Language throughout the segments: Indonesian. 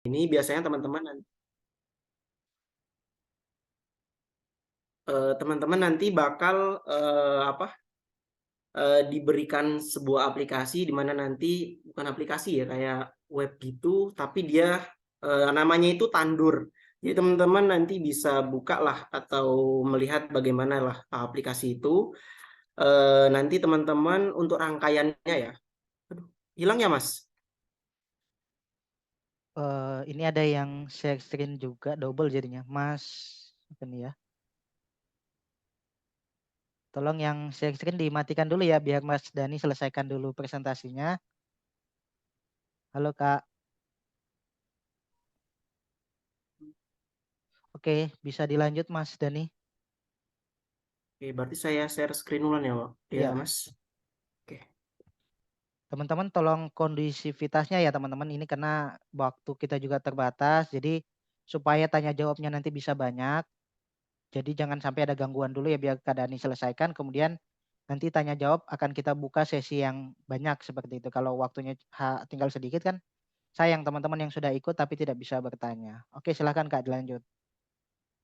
Ini biasanya teman-teman nanti bakal diberikan sebuah aplikasi di mana nanti bukan aplikasi ya kayak web gitu, tapi dia namanya itu Tandur. Jadi teman-teman nanti bisa buka lah atau melihat bagaimana lah aplikasi itu. Nanti teman-teman untuk rangkaiannya ya. Aduh, hilang ya Mas? Ini ada yang share screen juga double jadinya. Mas, apa nih ya? Tolong yang share screen dimatikan dulu ya biar Mas Dani selesaikan dulu presentasinya. Halo Kak. Oke, bisa dilanjut Mas Dani. Oke, berarti saya share screen dulu ya, ya Iya, Mas. Oke. teman-teman tolong kondusivitasnya ya teman-teman. Ini karena waktu kita juga terbatas. Jadi supaya tanya jawabnya nanti bisa banyak. Jadi jangan sampai ada gangguan dulu ya biar Kak Dani selesaikan. Kemudian nanti tanya jawab akan kita buka sesi yang banyak seperti itu. Kalau waktunya tinggal sedikit kan sayang teman-teman yang sudah ikut tapi tidak bisa bertanya. Oke, silakan Kak dilanjut.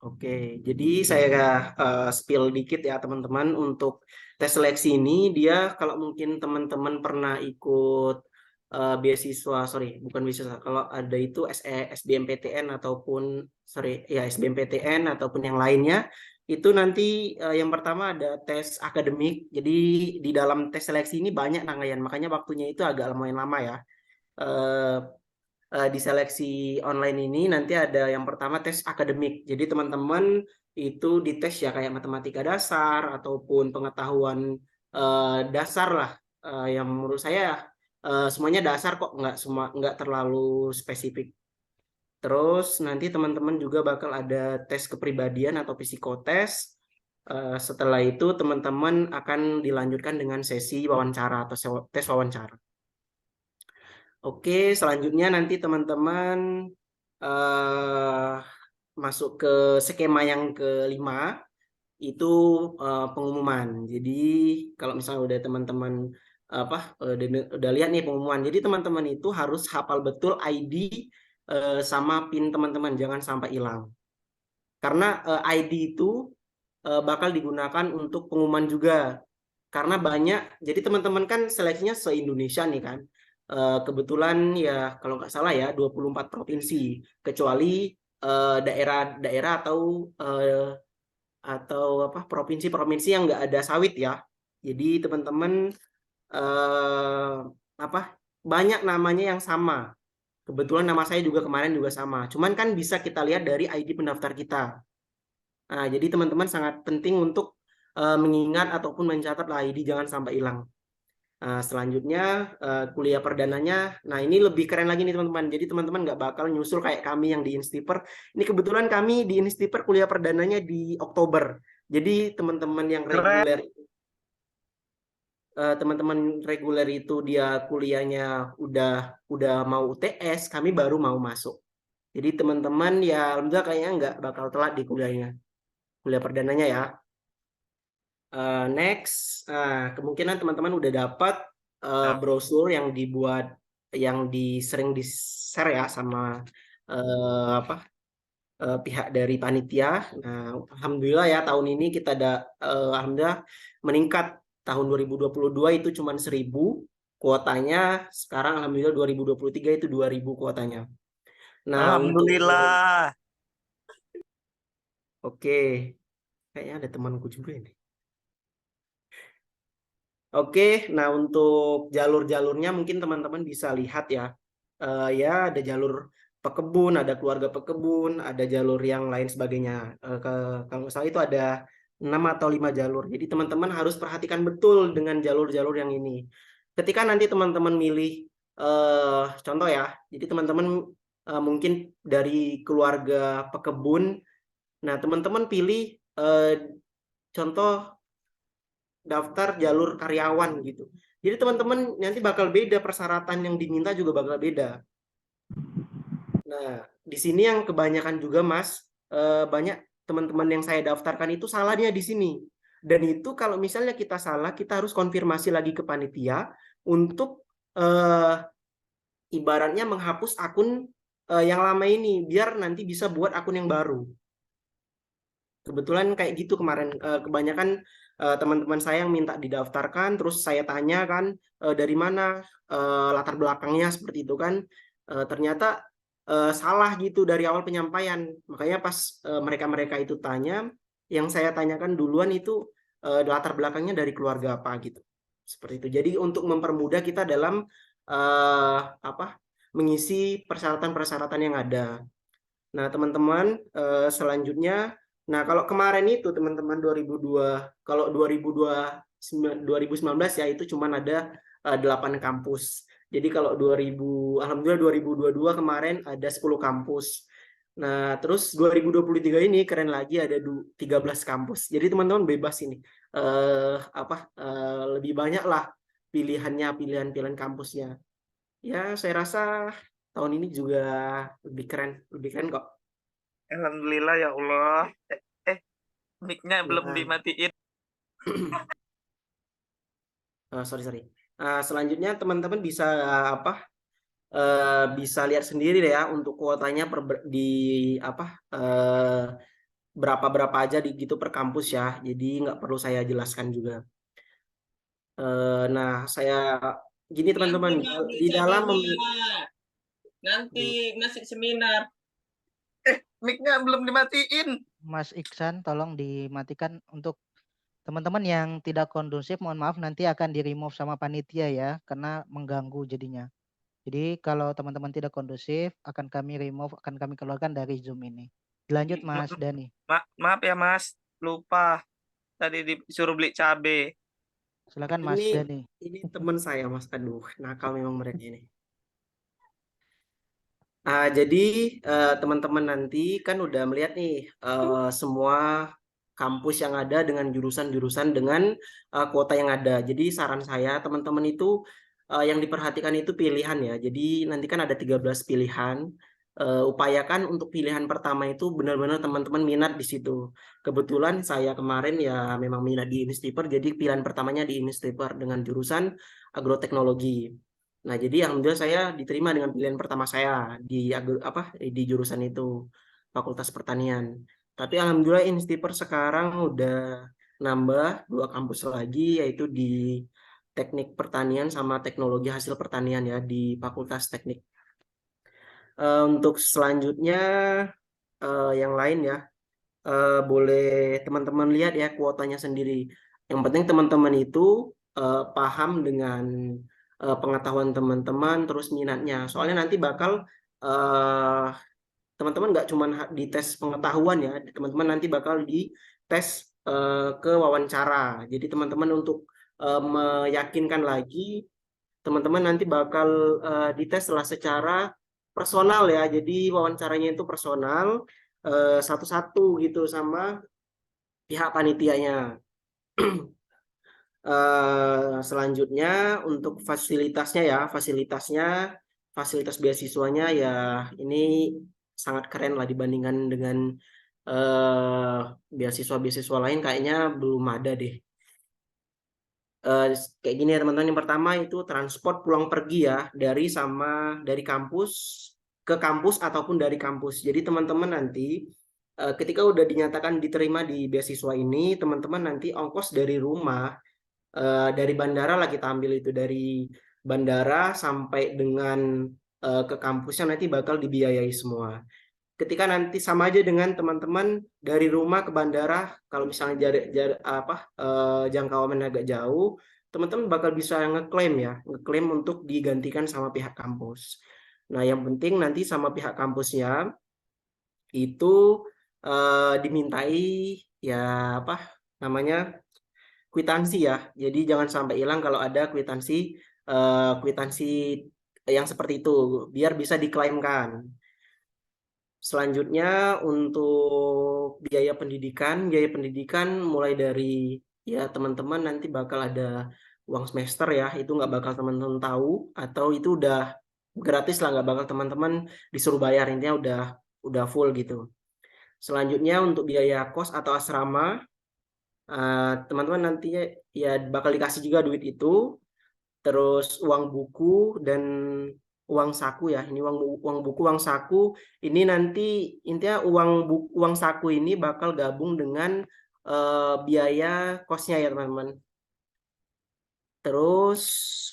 Oke, jadi saya spill dikit ya teman-teman untuk tes seleksi ini dia kalau mungkin teman-teman pernah ikut beasiswa, sorry bukan beasiswa, kalau ada itu SBMPTN ataupun sorry ya SBMPTN ataupun yang lainnya itu nanti yang pertama ada tes akademik. Jadi di dalam tes seleksi ini banyak rangkaian, makanya waktunya itu agak lumayan lama ya. Eh, di seleksi online ini nanti ada yang pertama tes akademik. Jadi teman-teman itu dites ya kayak matematika dasar ataupun pengetahuan dasar lah. Yang menurut saya semuanya dasar kok, nggak terlalu spesifik. Terus nanti teman-teman juga bakal ada tes kepribadian atau psikotes. Setelah itu teman-teman akan dilanjutkan dengan sesi wawancara atau tes wawancara. Oke, selanjutnya nanti teman-teman eh, masuk ke skema yang kelima, itu pengumuman. Jadi kalau misalnya udah teman-teman udah lihat nih pengumuman. Jadi teman-teman itu harus hafal betul ID sama PIN teman-teman, jangan sampai hilang. Karena ID itu bakal digunakan untuk pengumuman juga. Karena banyak, jadi teman-teman kan seleksinya se-Indonesia nih kan. Kebetulan ya kalau nggak salah ya 24 provinsi, kecuali daerah-daerah atau apa provinsi-provinsi yang nggak ada sawit ya. Jadi teman-teman eh, apa banyak namanya yang sama. Kebetulan nama saya juga kemarin juga sama. Cuman kan bisa kita lihat dari ID pendaftar kita. Nah, jadi teman-teman sangat penting untuk mengingat ataupun mencatat ID jangan sampai hilang. Selanjutnya kuliah perdananya. Nah, ini lebih keren lagi nih teman-teman. Jadi teman-teman nggak bakal nyusul kayak kami yang di Instiper. Ini kebetulan kami di Instiper kuliah perdananya di Oktober. Jadi teman-teman yang Keren. reguler teman-teman reguler itu dia kuliahnya udah mau UTS, kami baru mau masuk. Jadi teman-teman ya alhamdulillah kayaknya nggak bakal telat di kuliah perdananya ya. Next, kemungkinan teman-teman udah dapat brosur yang dibuat, sering di share ya sama pihak dari panitia. Nah, alhamdulillah ya tahun ini kita ada alhamdulillah meningkat. Tahun 2022 itu cuma 1.000 kuotanya, sekarang alhamdulillah 2023 itu 2.000 kuotanya. Nah, untuk Alhamdulillah. oke, kayaknya ada temanku juga ini. Oke, nah untuk jalur-jalurnya mungkin teman-teman bisa lihat ya. Ya ada jalur pekebun, ada keluarga pekebun, ada jalur yang lain sebagainya. Kalau nggak salah itu ada 6 atau 5 jalur. Jadi teman-teman harus perhatikan betul dengan jalur-jalur yang ini. Ketika nanti teman-teman milih contoh ya, jadi teman-teman mungkin dari keluarga pekebun, nah teman-teman pilih contoh daftar jalur karyawan gitu. Jadi teman-teman nanti bakal beda, persyaratan yang diminta juga bakal beda. Nah, di sini yang kebanyakan juga Mas, banyak teman-teman yang saya daftarkan itu salahnya di sini. Dan itu kalau misalnya kita salah, kita harus konfirmasi lagi ke panitia untuk ibaratnya menghapus akun yang lama ini biar nanti bisa buat akun yang baru. Kebetulan kayak gitu kemarin, kebanyakan teman-teman saya yang minta didaftarkan, terus saya tanya kan dari mana latar belakangnya seperti itu kan. Ternyata salah gitu dari awal penyampaian. Makanya pas mereka-mereka itu tanya, yang saya tanyakan duluan itu latar belakangnya dari keluarga apa gitu. Seperti itu. Jadi untuk mempermudah kita dalam mengisi persyaratan-persyaratan yang ada. Nah, teman-teman, selanjutnya, nah kalau kemarin itu teman-teman 2002, kalau 2019 ya itu cuma ada 8 kampus. Jadi kalau alhamdulillah 2022 kemarin ada 10 kampus. Nah, terus 2023 ini keren lagi ada 13 kampus. Jadi teman-teman bebas ini. Lebih banyak lah pilihannya, pilihan-pilihan kampusnya. Ya, saya rasa tahun ini juga lebih keren kok. Alhamdulillah ya Allah. Mic-nya belum Ya. dimatiin. Sorry. Selanjutnya teman-teman bisa bisa lihat sendiri deh ya untuk kuotanya di berapa aja gitu per kampus ya. Jadi nggak perlu saya jelaskan juga. Nah, saya gini teman-teman, di dalam nanti masih seminar. Mic-nya belum dimatiin. Mas Iksan, tolong dimatikan untuk teman-teman yang tidak kondusif. Mohon maaf, nanti akan di remove sama panitia ya, karena mengganggu jadinya. Jadi kalau teman-teman tidak kondusif, akan kami remove, akan kami keluarkan dari Zoom ini. Dilanjut Mas Dani. Maaf ya Mas, lupa. Tadi disuruh beli cabe. Silakan Mas Dani. Ini teman saya Mas, aduh nakal memang mereka ini. Jadi teman-teman nanti kan udah melihat nih semua kampus yang ada dengan jurusan-jurusan dengan kuota yang ada. Jadi saran saya teman-teman itu yang diperhatikan itu pilihan ya. Jadi nanti kan ada 13 pilihan. Upayakan untuk pilihan pertama itu benar-benar teman-teman minat di situ. Kebetulan saya kemarin ya memang minat di Unistiper, jadi pilihan pertamanya di Unistiper dengan jurusan agroteknologi. Nah, jadi alhamdulillah saya diterima dengan pilihan pertama saya di jurusan itu, Fakultas Pertanian. Tapi alhamdulillah Instiper sekarang udah nambah 2 kampus lagi, yaitu di Teknik Pertanian sama Teknologi Hasil Pertanian ya di Fakultas Teknik. Untuk selanjutnya yang lain ya, boleh teman-teman lihat ya kuotanya sendiri. Yang penting teman-teman itu paham dengan pengetahuan teman-teman, terus minatnya. Soalnya nanti bakal teman-teman nggak cuma dites pengetahuan ya, teman-teman nanti bakal dites ke wawancara. Jadi teman-teman untuk meyakinkan lagi, teman-teman nanti bakal dites secara personal ya. Jadi wawancaranya itu personal, satu-satu gitu sama pihak panitianya. Selanjutnya untuk fasilitas beasiswanya ya ini sangat keren lah dibandingkan dengan beasiswa-beasiswa lain, kayaknya belum ada deh. Kayak gini ya teman-teman, yang pertama itu transport pulang pergi ya dari kampus ke kampus ataupun dari kampus. Jadi teman-teman nanti ketika udah dinyatakan diterima di beasiswa ini, teman-teman nanti ongkos dari rumah, dari bandara lah kita ambil itu, dari bandara sampai dengan ke kampusnya nanti bakal dibiayai semua. Ketika nanti sama aja dengan teman-teman dari rumah ke bandara, kalau misalnya jangkauan agak jauh, teman-teman bakal bisa ngeklaim untuk digantikan sama pihak kampus. Nah, yang penting nanti sama pihak kampusnya itu dimintai ya kwitansi ya. Jadi jangan sampai hilang kalau ada kwitansi yang seperti itu, biar bisa diklaimkan. Selanjutnya untuk biaya pendidikan mulai dari ya teman-teman nanti bakal ada uang semester ya, itu nggak bakal teman-teman tahu, atau itu udah gratis lah, nggak bakal teman-teman disuruh bayar, intinya udah full gitu. Selanjutnya untuk biaya kos atau asrama, teman-teman nantinya ya bakal dikasih juga duit itu, terus uang buku dan uang saku ya. Ini uang buku, uang saku. Ini nanti intinya uang saku ini bakal gabung dengan biaya kosnya ya teman-teman. Terus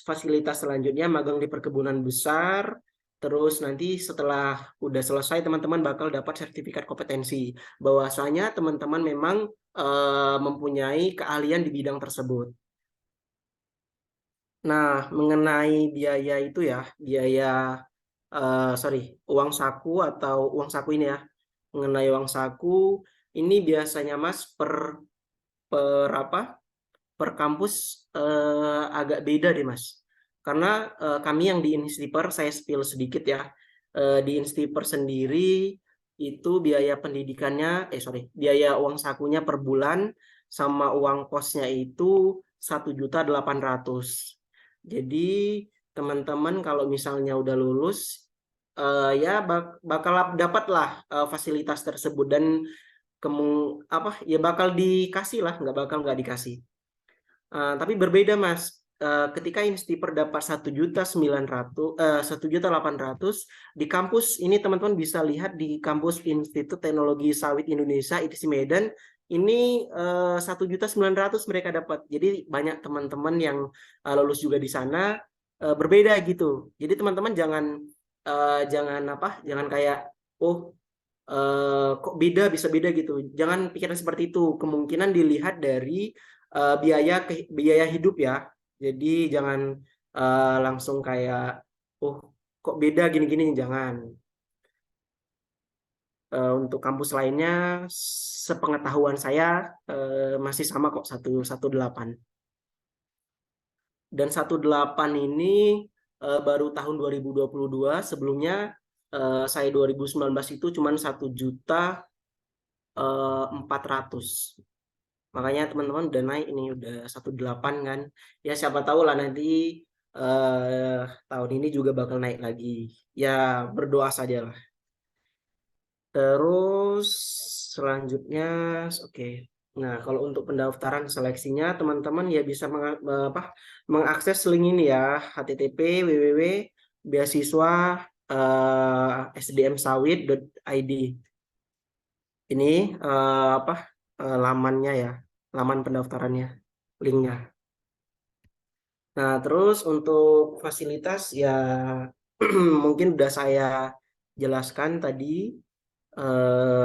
fasilitas selanjutnya magang di perkebunan besar. Terus nanti setelah udah selesai teman-teman bakal dapat sertifikat kompetensi. Bahwasanya teman-teman memang mempunyai keahlian di bidang tersebut. Nah, mengenai biaya itu ya, biaya uang saku atau uang saku ini ya. Mengenai uang saku ini biasanya Mas per kampus agak beda deh Mas. Karena kami yang di Instiper, saya spill sedikit ya. Di Instiper sendiri itu biaya pendidikannya, biaya uang sakunya per bulan sama uang kosnya itu 1.800.000. Jadi teman-teman kalau misalnya udah lulus ya bakal dapat lah fasilitas tersebut dan ya bakal dikasih lah, nggak dikasih. Tapi berbeda Mas. Ketika Instiper dapat 1.800.000 di kampus ini teman-teman bisa lihat di kampus Institut Teknologi Sawit Indonesia ITC Medan ini 1.900.000 mereka dapat. Jadi banyak teman-teman yang lulus juga di sana berbeda gitu. Jadi teman-teman jangan kayak kok bisa beda gitu. Jangan pikiran seperti itu. Kemungkinan dilihat dari biaya hidup ya. Jadi jangan langsung kayak kok beda gini-gini, jangan. Untuk kampus lainnya sepengetahuan saya masih sama kok 118. Dan 18 ini baru tahun 2022, sebelumnya saya 2019 itu cuma 1.400.000. Makanya teman-teman udah naik ini udah 18 kan. Ya siapa tahu lah nanti tahun ini juga bakal naik lagi. Ya berdoa saja lah. Terus selanjutnya oke. Nah, kalau untuk pendaftaran seleksinya teman-teman ya bisa mengakses link ini ya, http://beasiswa.sdmsawit.id. Ini lamannya ya, laman pendaftarannya, linknya. Nah, terus untuk fasilitas ya mungkin udah saya jelaskan tadi.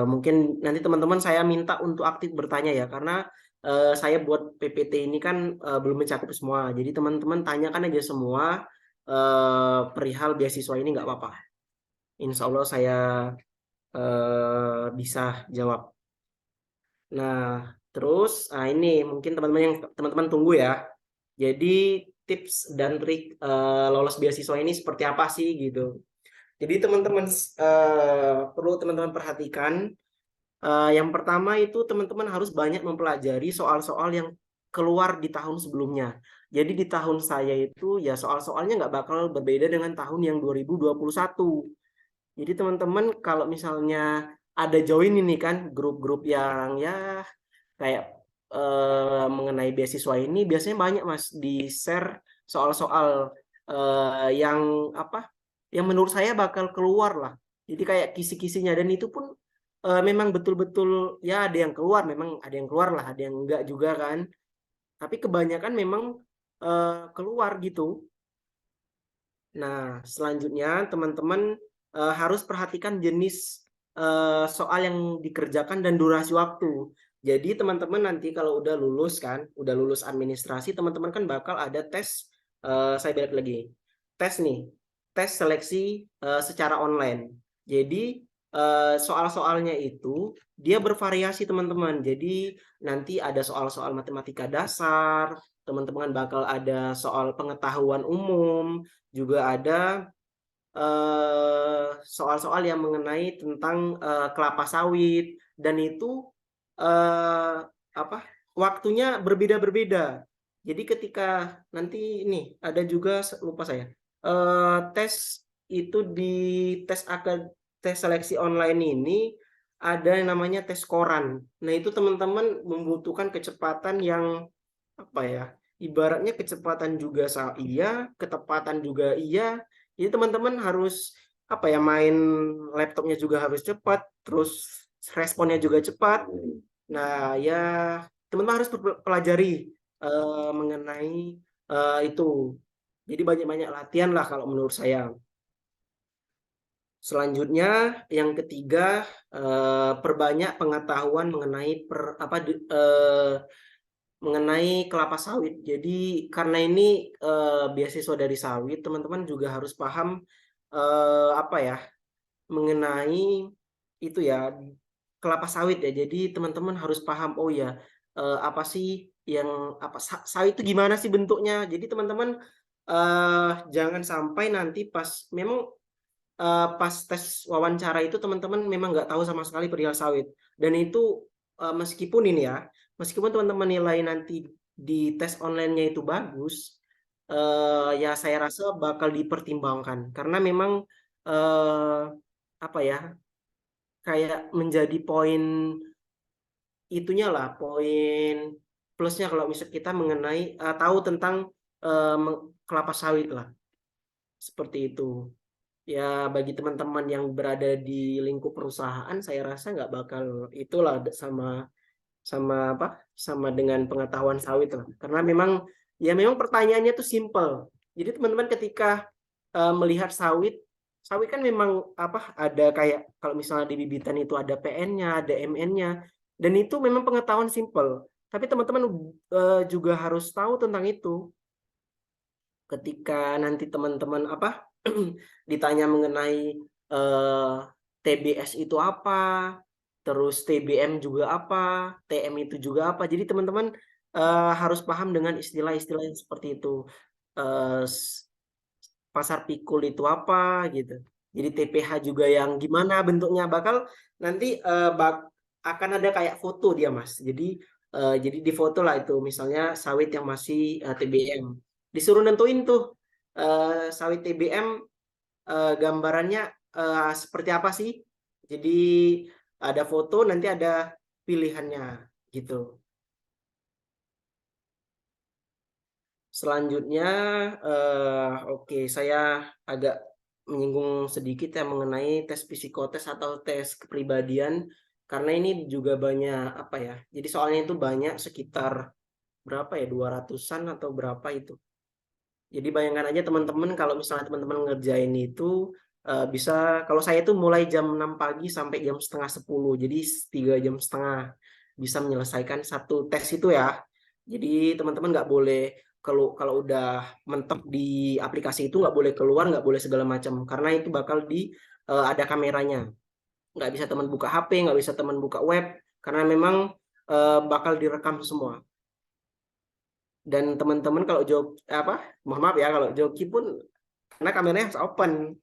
Mungkin nanti teman-teman saya minta untuk aktif bertanya ya, karena saya buat PPT ini kan belum mencakup semua. Jadi teman-teman tanyakan aja semua perihal beasiswa ini nggak apa-apa. Insya Allah saya bisa jawab. Nah, terus ini mungkin teman-teman tunggu ya. Jadi tips dan trik lolos beasiswa ini seperti apa sih gitu. Jadi teman-teman perlu teman-teman perhatikan. Yang pertama itu teman-teman harus banyak mempelajari soal-soal yang keluar di tahun sebelumnya. Jadi di tahun saya itu ya soal-soalnya nggak bakal berbeda dengan tahun yang 2021. Jadi teman-teman kalau misalnya ada join ini kan grup-grup yang ya kayak mengenai beasiswa ini biasanya banyak Mas di share soal-soal yang menurut saya bakal keluar lah. Jadi kayak kisi-kisinya dan itu pun memang betul-betul ya ada yang keluar, memang ada yang keluar lah, ada yang enggak juga kan. Tapi kebanyakan memang keluar gitu. Nah, selanjutnya teman-teman harus perhatikan jenis soal yang dikerjakan dan durasi waktu. Jadi teman-teman nanti kalau udah lulus administrasi, teman-teman kan bakal ada tes, saya balik lagi, tes seleksi secara online. Jadi soal-soalnya itu dia bervariasi teman-teman. Jadi nanti ada soal-soal matematika dasar, teman-teman bakal ada soal pengetahuan umum, juga ada soal-soal yang mengenai tentang kelapa sawit, dan itu waktunya berbeda-berbeda. Jadi ketika nanti ini ada juga lupa saya tes itu di tes seleksi online ini ada yang namanya tes koran. Nah itu teman-teman membutuhkan kecepatan yang ibaratnya kecepatan juga iya, ketepatan juga iya. Jadi teman-teman harus apa ya, main laptopnya juga harus cepat, terus responnya juga cepat. Nah, ya teman-teman harus pelajari mengenai itu. Jadi banyak-banyak latihan lah kalau menurut saya. Selanjutnya yang ketiga, perbanyak pengetahuan mengenai kelapa sawit. Jadi karena ini beasiswa dari sawit, teman-teman juga harus paham apa ya, mengenai itu ya, kelapa sawit ya. Jadi teman-teman harus paham, oh ya, apa sih yang apa sawit itu gimana sih bentuknya. Jadi teman-teman jangan sampai nanti pas tes wawancara itu teman-teman memang nggak tahu sama sekali perihal sawit. Dan itu meskipun ini ya, meskipun teman-teman nilai nanti di tes online-nya itu bagus, ya saya rasa bakal dipertimbangkan karena memang apa ya, kayak menjadi poin itunya lah, poin plusnya kalau misal kita mengenai tahu tentang kelapa sawit lah, seperti itu. Ya bagi teman-teman yang berada di lingkup perusahaan, saya rasa nggak bakal itulah sama sama apa sama dengan pengetahuan sawit lah, karena memang ya memang pertanyaannya tuh simple. Jadi teman-teman ketika melihat sawit, sawit kan memang apa, ada kayak kalau misalnya di bibitan itu ada PN-nya, ada MN-nya, dan itu memang pengetahuan simple. Tapi teman-teman juga harus tahu tentang itu. Ketika nanti teman-teman apa ditanya mengenai TBS itu apa, terus TBM juga apa, TM itu juga apa. Jadi teman-teman harus paham dengan istilah-istilah yang seperti itu. Eh, Pasar pikul itu apa gitu. Jadi TPH juga yang gimana bentuknya, bakal nanti akan ada kayak foto dia Mas. Jadi di foto lah itu misalnya sawit yang masih TBM. Disuruh nentuin tuh sawit TBM gambarannya seperti apa sih. Jadi ada foto, nanti ada pilihannya gitu. Selanjutnya, oke, saya agak menyinggung sedikit ya mengenai tes psikotes atau tes kepribadian, karena ini juga banyak apa ya. Jadi soalnya itu banyak sekitar berapa ya, 200-an atau berapa itu. Jadi bayangkan aja teman-teman kalau misalnya teman-teman ngerjain itu bisa, kalau saya itu mulai jam 6 pagi sampai jam setengah 10, jadi 3 jam setengah bisa menyelesaikan satu tes itu ya. Jadi teman-teman nggak boleh, kalau udah mentok di aplikasi itu nggak boleh keluar, nggak boleh segala macam, karena itu bakal ada kameranya. Nggak bisa teman buka HP, nggak bisa teman buka web, karena memang bakal direkam semua. Dan teman-teman kalau apa, mohon maaf ya kalau joki pun, karena kameranya harus open,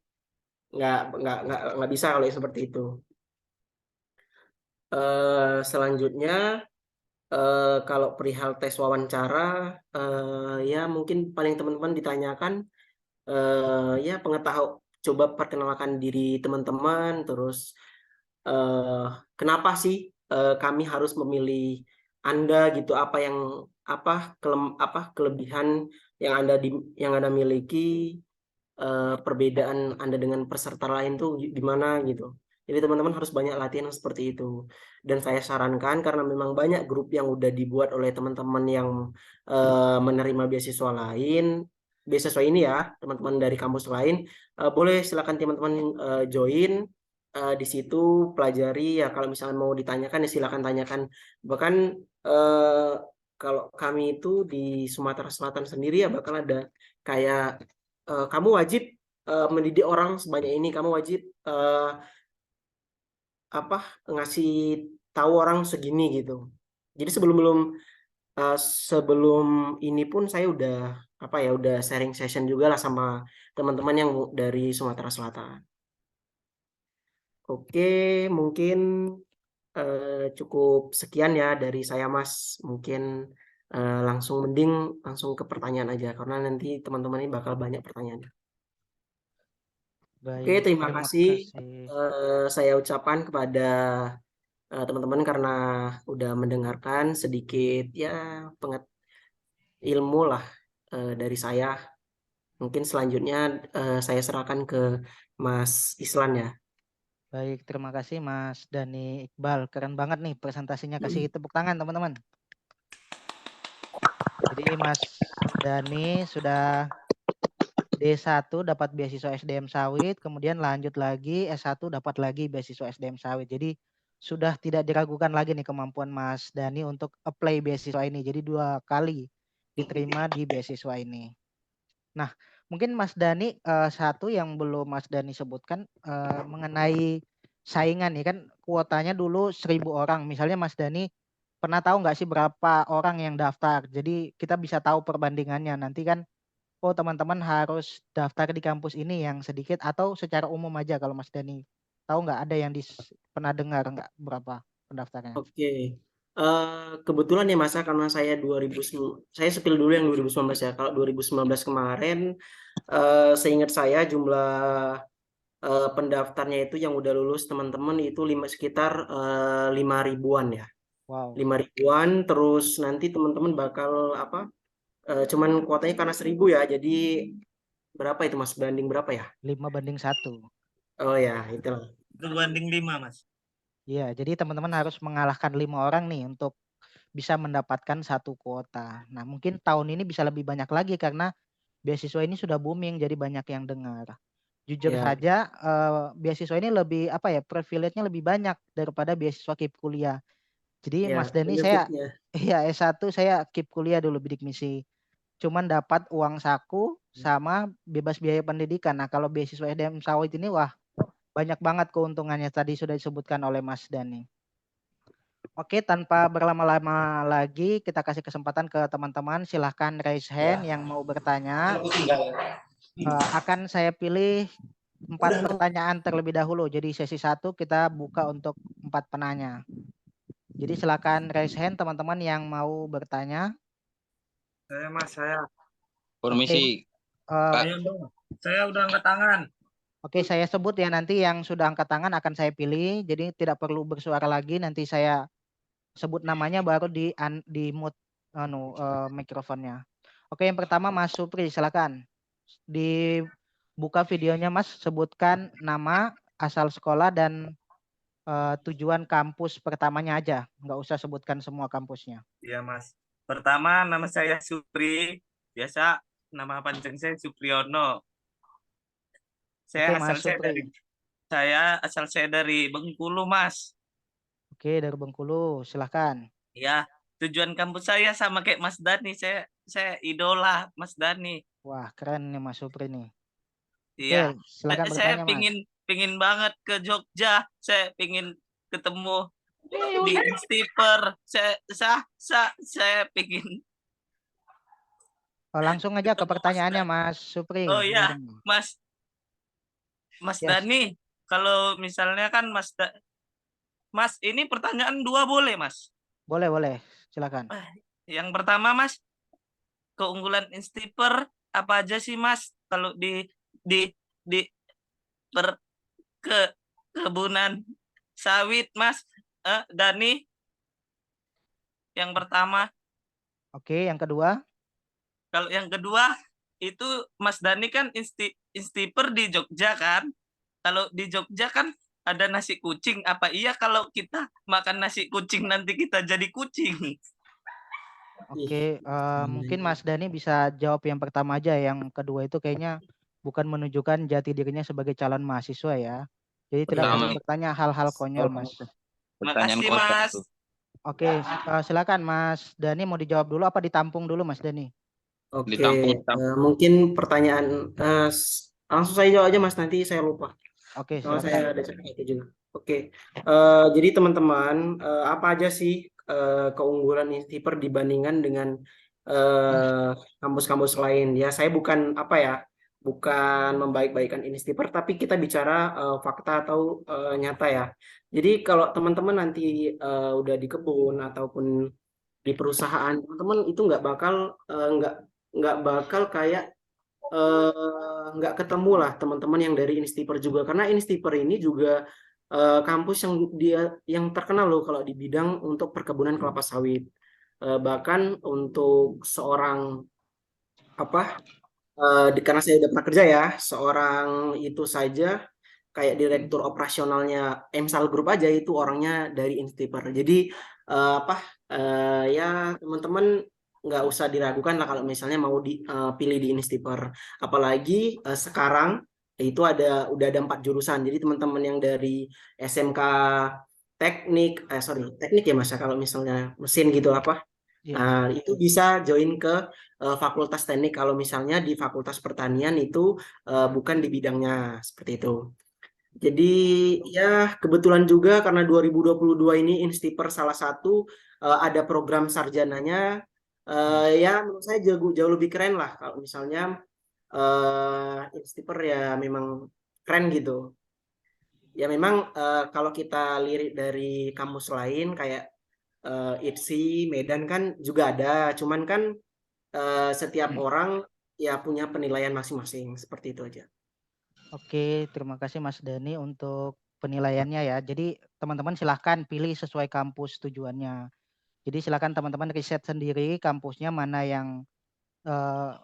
nggak bisa kalau yang seperti itu. Selanjutnya kalau perihal tes wawancara, ya mungkin paling teman-teman ditanyakan ya coba perkenalkan diri teman-teman, terus kenapa sih kami harus memilih Anda gitu, apa kelebihan yang Anda miliki, perbedaan Anda dengan peserta lain tuh gimana gitu. Jadi teman-teman harus banyak latihan seperti itu. Dan saya sarankan, karena memang banyak grup yang udah dibuat oleh teman-teman yang menerima beasiswa ini ya, teman-teman dari kampus lain, boleh silakan teman-teman join di situ, pelajari ya. Kalau misalnya mau ditanyakan ya silakan tanyakan. Bahkan kalau kami itu di Sumatera Selatan sendiri ya bakal ada kayak kamu wajib mendidik orang sebanyak ini, kamu wajib apa ngasih tahu orang segini gitu. Jadi sebelum ini pun saya udah sharing session juga lah sama teman-teman yang dari Sumatera Selatan. Oke, mungkin cukup sekian ya dari saya Mas. Mungkin langsung ke pertanyaan aja, karena nanti teman-teman ini bakal banyak pertanyaan. Oke, Baik, terima terima kasih kasih. saya ucapkan kepada teman-teman karena udah mendengarkan sedikit ya ilmu lah dari saya. Mungkin selanjutnya saya serahkan ke Mas Islan ya. Baik, terima kasih Mas Dani Iqbal. Keren banget nih presentasinya. Kasih tepuk tangan teman-teman. Jadi Mas Dani sudah D1 dapat beasiswa SDM sawit, kemudian lanjut lagi S1 dapat lagi beasiswa SDM sawit. Jadi sudah tidak diragukan lagi nih kemampuan Mas Dani untuk apply beasiswa ini. Jadi 2 kali diterima di beasiswa ini. Nah, mungkin Mas Dani satu yang belum Mas Dani sebutkan mengenai saingan nih kan kuotanya dulu 1.000 orang. Misalnya Mas Dani pernah tahu nggak sih berapa orang yang daftar? Jadi kita bisa tahu perbandingannya. Nanti kan oh teman-teman harus daftar di kampus ini yang sedikit atau secara umum aja kalau Mas Dani tahu nggak ada yang pernah dengar nggak berapa pendaftarnya? Oke. Kebetulan ya Mas, karena saya sepil dulu yang 2019 ya. Kalau 2019 kemarin, seingat saya jumlah pendaftarnya itu yang udah lulus teman-teman itu sekitar 5 ribuan ya. Wow, 5 ribuan, terus nanti teman-teman bakal cuman kuotanya karena 1.000 ya. Jadi berapa itu Mas? Banding berapa ya? 5-1. Oh ya, itulah. 2 banding 5, Mas. Iya, jadi teman-teman harus mengalahkan 5 orang nih untuk bisa mendapatkan satu kuota. Nah, mungkin tahun ini bisa lebih banyak lagi karena beasiswa ini sudah booming, jadi banyak yang dengar. Jujur Ya, saja, beasiswa ini lebih apa ya, privilege-nya lebih banyak daripada beasiswa KIP kuliah. Jadi ya Mas Dani saya, benefitnya. iya S1 saya KIP kuliah dulu bidik misi. Cuman dapat uang saku sama bebas biaya pendidikan. Nah, kalau beasiswa SDM sawit ini wah banyak banget keuntungannya tadi sudah disebutkan oleh Mas Dani. Oke, tanpa berlama-lama lagi, kita kasih kesempatan ke teman-teman. Silahkan raise hand yang mau bertanya. Akan saya pilih 4 pertanyaan terlebih dahulu. Jadi sesi 1 kita buka untuk 4 penanya. Jadi silakan raise hand teman-teman yang mau bertanya. Saya, Mas, saya. Oke, Permisi, eh, Pak. Ayo dong. Saya udah angkat tangan. oke, saya sebut ya nanti yang sudah angkat tangan akan saya pilih. Jadi tidak perlu bersuara lagi. Nanti saya sebut namanya baru di mute mikrofonnya. Oke, yang pertama Mas Supri, silakan. Dibuka videonya Mas, sebutkan nama, asal sekolah dan tujuan kampus pertamanya aja. Nggak usah sebutkan semua kampusnya. Iya, Mas. Pertama, nama saya Supri. Biasa nama panjang saya Supriyono. Oke, Saya Mas asal saya dari Supri. saya asal saya dari Bengkulu, Mas. Oke, dari Bengkulu, silakan. Ya, tujuan kampus saya sama kayak Mas Dani. Saya idola Mas Dani. Wah, keren nih Mas Supri nih. Oke, Iya, silakan saya bertanya Mas. pingin banget ke Jogja. Saya pingin ketemu di Stiper. Saya pingin. Langsung aja ke pertanyaannya Mas Supri. Oh iya, Mas Yes, Dani. Kalau misalnya kan Mas ini pertanyaan 2 boleh, Mas? boleh, silakan. Yang pertama, Mas, keunggulan Instiper apa aja sih, Mas? Kalau di per ke kebunan sawit, Mas. Dani, yang pertama. Oke, yang kedua. Kalau yang kedua itu Mas Dani kan Instiper di Jogja kan? Kalau di Jogja kan ada nasi kucing. Apa iya kalau kita makan nasi kucing nanti kita jadi kucing? Oke, mungkin Mas Dani bisa jawab yang pertama aja. Yang kedua itu kayaknya bukan menunjukkan jati dirinya sebagai calon mahasiswa ya. Jadi tidak perlu Pertama, bertanya hal-hal konyol, Mas. pertanyaan Makasih, kocak Mas. tuh. Oke, silakan Mas Dani mau dijawab dulu apa ditampung dulu Mas Dani? Oke, Ditampung. mungkin pertanyaan langsung saya jawab aja Mas, nanti saya lupa. Oke, Kalau silakan. saya ada cerita itu juga. Oke, jadi teman-teman, apa aja sih keunggulan Instiper dibandingkan dengan kampus-kampus lain? Ya, saya bukan bukan membaik-baikan Instiper, tapi kita bicara fakta atau nyata ya. Jadi kalau teman-teman nanti udah di kebun ataupun di perusahaan, teman-teman itu nggak bakal kayak nggak ketemu lah teman-teman yang dari Instiper juga, karena Instiper ini juga kampus yang terkenal loh kalau di bidang untuk perkebunan kelapa sawit. Bahkan untuk seorang apa karena saya udah pernah kerja ya, seorang itu saja kayak direktur operasionalnya Emsal Group aja itu orangnya dari Instiper. Jadi ya teman-teman nggak usah diragukan lah kalau misalnya mau pilih di Instiper. Apalagi sekarang itu udah ada 4 jurusan. Jadi teman-teman yang dari SMK teknik ya Mas ya, kalau misalnya mesin gitu apa. Iya. Nah, itu bisa join ke Fakultas Teknik kalau misalnya di Fakultas Pertanian itu bukan di bidangnya seperti itu. Jadi ya kebetulan juga karena 2022 ini Instiper salah satu ada program sarjananya, ya menurut saya jauh lebih keren lah kalau misalnya Instiper ya memang keren gitu. Ya memang kalau kita lirik dari kampus lain kayak ITSI, Medan kan juga ada, cuman kan setiap orang ya punya penilaian masing-masing seperti itu aja. Oke, terima kasih Mas Dani untuk penilaiannya ya. Jadi teman-teman silahkan pilih sesuai kampus tujuannya. Jadi silakan teman-teman riset sendiri kampusnya mana yang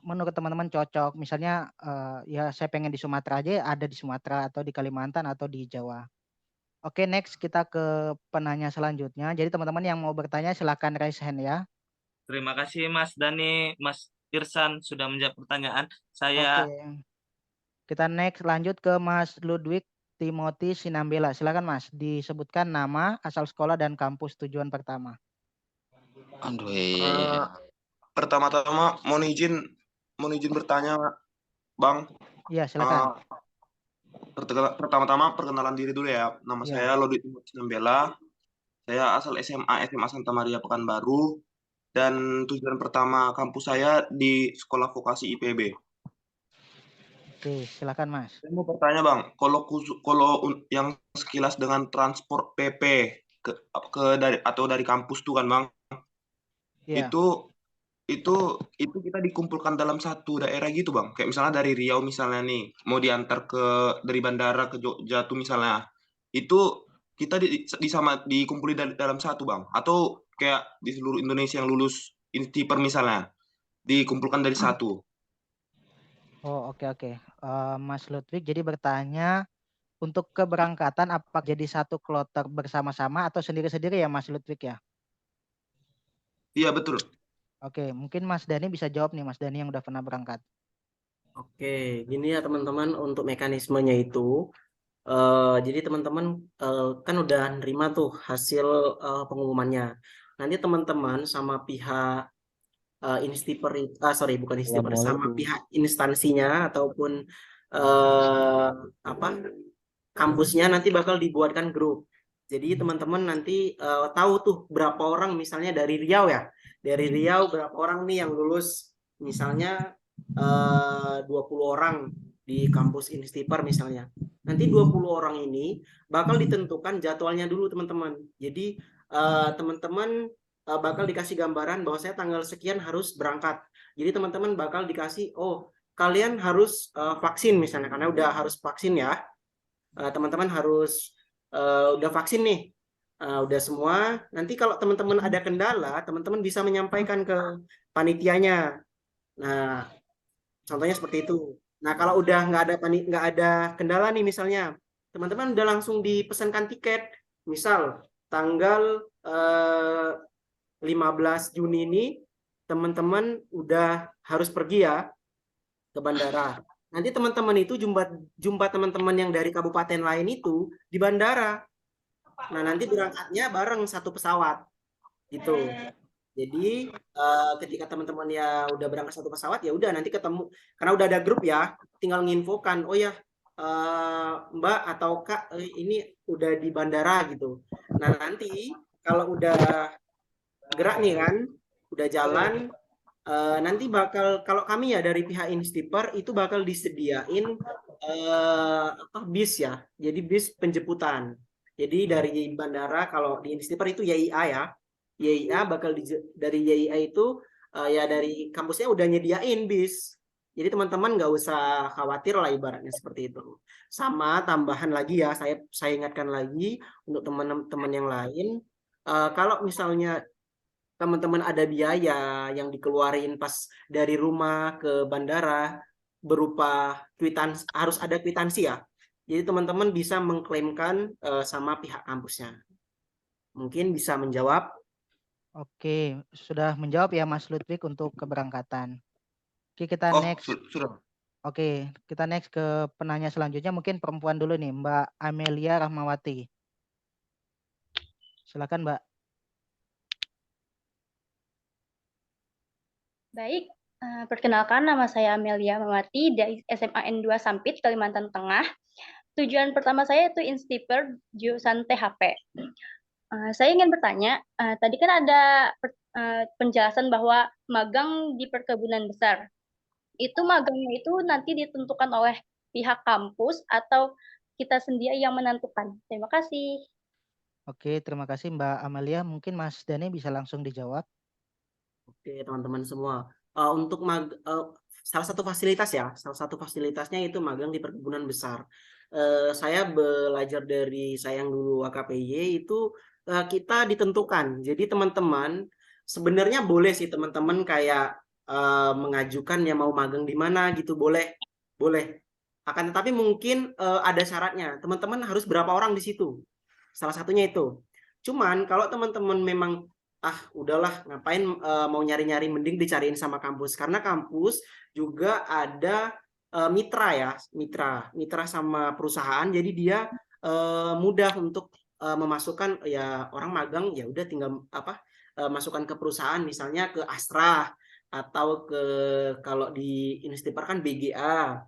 menurut teman-teman cocok. Misalnya ya saya pengen di Sumatera aja, ada di Sumatera atau di Kalimantan atau di Jawa. Oke, next kita ke penanya selanjutnya. Jadi teman-teman yang mau bertanya silakan raise hand ya. Terima kasih Mas Dani, Mas Irsan sudah menjawab pertanyaan. Oke. Saya Kita next lanjut ke Mas Ludwig Timothy Sinambela. Silakan Mas, disebutkan nama, asal sekolah dan kampus tujuan pertama. Aduh, pertama-tama mohon izin bertanya, Bang. Iya, silakan. Pertama-tama perkenalan diri dulu ya. Nama Iya. saya Ludwig Sinambela. Saya asal SMA Santa Maria Pekanbaru dan tujuan pertama kampus saya di Sekolah Vokasi IPB. Oke, silakan Mas. Saya mau bertanya, Bang, kalau yang sekilas dengan transport PP dari kampus tuh kan, Bang. Iya. Itu kita dikumpulkan dalam satu daerah gitu, Bang. Kayak misalnya dari Riau misalnya nih, mau diantar dari bandara ke Jogja tuh misalnya. Itu kita dikumpulin dalam satu, Bang. Atau kayak di seluruh Indonesia yang lulus Instiper misalnya, dikumpulkan dari satu. Oh, oke. Mas Ludwig jadi bertanya untuk keberangkatan apakah jadi satu kloter bersama-sama atau sendiri-sendiri ya Mas Ludwig ya? Iya, betul. Oke, mungkin Mas Dani bisa jawab nih Mas Dani yang udah pernah berangkat. Oke, gini ya teman-teman untuk mekanismenya itu. Jadi teman-teman kan udah nerima tuh hasil pengumumannya. Nanti teman-teman sama pihak Instiper, bukan Instiper, sama pihak instansinya ataupun apa kampusnya nanti bakal dibuatkan grup. Jadi teman-teman nanti tahu tuh berapa orang misalnya dari Riau ya. Dari Riau berapa orang nih yang lulus misalnya 20 orang di kampus Instiper misalnya. Nanti 20 orang ini bakal ditentukan jadwalnya dulu teman-teman. Jadi teman-teman bakal dikasih gambaran bahwa saya tanggal sekian harus berangkat. Jadi teman-teman bakal dikasih, oh kalian harus vaksin misalnya karena udah harus vaksin ya. Teman-teman harus udah vaksin nih, udah semua. Nanti kalau teman-teman ada kendala, teman-teman bisa menyampaikan ke panitianya. Nah, contohnya seperti itu. Nah, kalau udah nggak ada kendala nih misalnya, teman-teman udah langsung dipesankan tiket. Misal tanggal 15 Juni ini teman-teman udah harus pergi ya ke bandara. Nanti teman-teman itu jumpa teman-teman yang dari kabupaten lain itu di bandara. Nah, nanti berangkatnya bareng satu pesawat gitu. Jadi ketika teman-teman ya udah berangkat satu pesawat ya udah nanti ketemu karena udah ada grup ya, tinggal nginfokan, oh ya Mbak atau Kak ini udah di bandara gitu. Nah, nanti kalau udah gerak nih kan, udah jalan, nanti bakal kalau kami ya dari pihak Instiper itu bakal disediain bis ya, jadi bis penjemputan. Jadi dari bandara kalau di Instiper itu YIA ya, YIA bakal dari YIA itu ya dari kampusnya udah nyediain bis. Jadi teman-teman nggak usah khawatir lah ibaratnya seperti itu. Sama tambahan lagi ya, saya ingatkan lagi untuk teman-teman yang lain, kalau misalnya teman-teman ada biaya yang dikeluarin pas dari rumah ke bandara, berupa kwitansi, harus ada kwitansi ya. Jadi teman-teman bisa mengklaimkan sama pihak kampusnya. Mungkin bisa menjawab. Oke, sudah menjawab ya Mas Ludwig untuk keberangkatan. Oke, kita Oh, next. sudah. Oke, kita next ke penanya selanjutnya. Mungkin perempuan dulu nih, Mbak Amelia Rahmawati. Silakan Mbak. Baik, perkenalkan nama saya Amelia Rahmawati dari SMA N2 Sampit, Kalimantan Tengah. Tujuan pertama saya itu Instiper jurusan THP. Saya ingin bertanya, tadi kan ada penjelasan bahwa magang di perkebunan besar. Itu magangnya itu nanti ditentukan oleh pihak kampus atau kita sendiri yang menentukan. Terima kasih. Oke, terima kasih Mbak Amelia. Mungkin Mas Dani bisa langsung dijawab. Oke, teman-teman semua. Untuk salah satu fasilitas ya, salah satu fasilitasnya itu magang di perkebunan besar. Saya belajar dari saya yang dulu AKPY itu kita ditentukan. Jadi teman-teman sebenarnya boleh sih teman-teman kayak mengajukan ya mau magang di mana gitu, boleh. Akan tetapi mungkin ada syaratnya. Teman-teman harus berapa orang di situ. Salah satunya itu. Cuman kalau teman-teman memang udahlah ngapain mau nyari-nyari, mending dicariin sama kampus, karena kampus juga ada mitra ya, mitra sama perusahaan, jadi dia mudah untuk memasukkan ya orang magang, ya udah tinggal masukkan ke perusahaan, misalnya ke Astra atau ke, kalau di Instipar kan BGA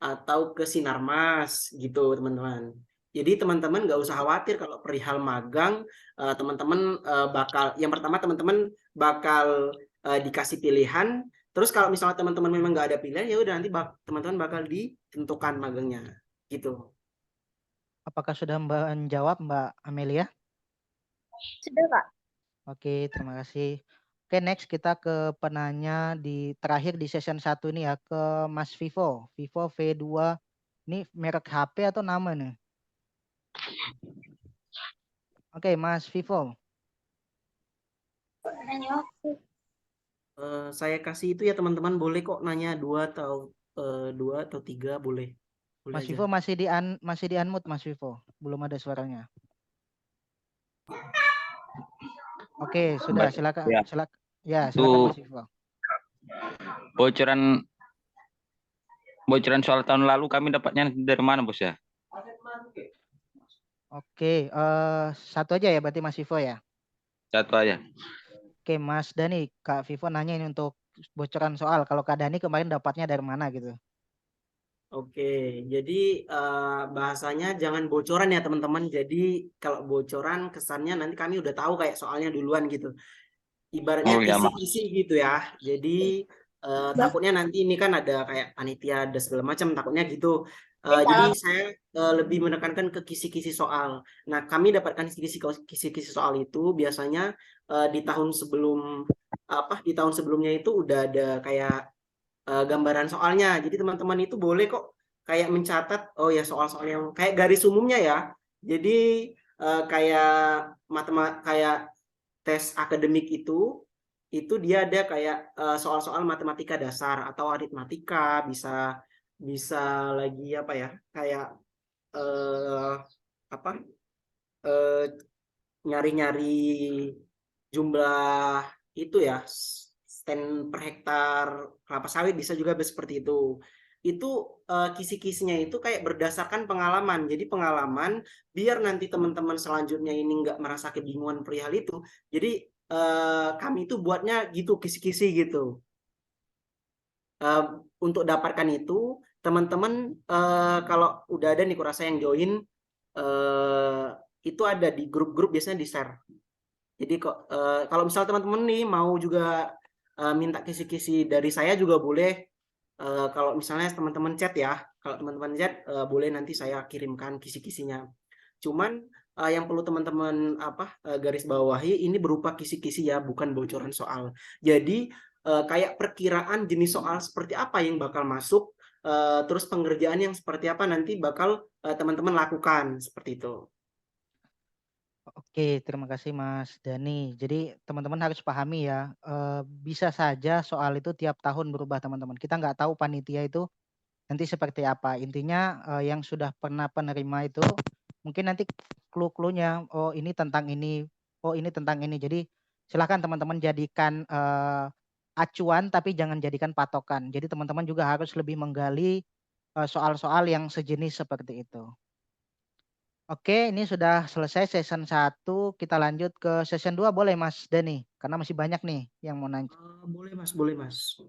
atau ke Sinarmas gitu teman-teman. Jadi teman-teman nggak usah khawatir kalau perihal magang, teman-teman bakal, yang pertama teman-teman bakal dikasih pilihan. Terus kalau misalnya teman-teman memang nggak ada pilihan, ya udah nanti teman-teman bakal ditentukan magangnya, gitu. Apakah sudah menjawab Mbak Amelia? Sudah, Kak. Oke, terima kasih. Oke, next kita ke penanya di terakhir di session 1 ini ya, ke Mas Vivo. Vivo V2. Ini merek HP atau nama nih? Oke, Mas Vivo. Saya kasih itu ya teman-teman, boleh kok nanya 2 atau 3 boleh. Mas aja. Vivo masih di unmute Mas Vivo. Belum ada suaranya. Oke, sudah, silakan. Ya. Silakan Mas Vivo. Bocoran soal tahun lalu kami dapatnya dari mana, Bos ya? Oke, satu aja ya berarti Mas Vivo ya. Satu aja. Oke, Mas Dani, Kak Vivo nanya ini untuk bocoran soal. Kalau Kak Dani kemarin dapatnya dari mana gitu? Oke, jadi bahasanya jangan bocoran ya teman-teman. Jadi kalau bocoran kesannya nanti kami udah tahu kayak soalnya duluan gitu. Ibaratnya kisi-kisi gitu ya. Jadi takutnya nanti ini kan ada kayak panitia ada segala macam, takutnya gitu. Jadi saya lebih menekankan ke kisi-kisi soal. Nah, kami dapatkan kisi-kisi soal itu biasanya di tahun sebelumnya itu udah ada kayak gambaran soalnya. Jadi teman-teman itu boleh kok kayak mencatat, oh ya soal-soal yang kayak garis umumnya ya. Jadi kayak kayak tes akademik itu dia ada kayak soal-soal matematika dasar atau aritmatika, bisa lagi apa ya, kayak nyari-nyari jumlah itu ya, stand per hektar kelapa sawit, bisa juga seperti itu. Itu kisi-kisinya itu kayak berdasarkan pengalaman. Jadi pengalaman biar nanti teman-teman selanjutnya ini nggak merasa kebingungan perihal itu. Jadi kami itu buatnya gitu, kisi-kisi gitu. Untuk dapatkan itu teman-teman kalau udah ada nih kurasa yang join, itu ada di grup-grup, biasanya di share. Jadi kalau misal teman-teman nih mau juga minta kisi-kisi dari saya juga boleh. Kalau misalnya teman-teman chat ya, kalau teman-teman chat boleh nanti saya kirimkan kisi-kisinya. Cuman yang perlu teman-teman garis bawahi, ini berupa kisi-kisi ya, bukan bocoran soal. Jadi kayak perkiraan jenis soal seperti apa yang bakal masuk, terus pengerjaan yang seperti apa nanti bakal teman-teman lakukan, seperti itu. Oke, terima kasih Mas Dani. Jadi teman-teman harus pahami ya, bisa saja soal itu tiap tahun berubah teman-teman. Kita nggak tahu panitia itu nanti seperti apa. Intinya yang sudah pernah penerima itu mungkin nanti clue-cluenya, oh ini tentang ini, oh ini tentang ini. Jadi silakan teman-teman jadikan acuan tapi jangan jadikan patokan. Jadi teman-teman juga harus lebih menggali soal-soal yang sejenis seperti itu. Oke, ini sudah selesai season 1. Kita lanjut ke season 2 boleh Mas Dani? Karena masih banyak nih yang mau nanya. Boleh Mas,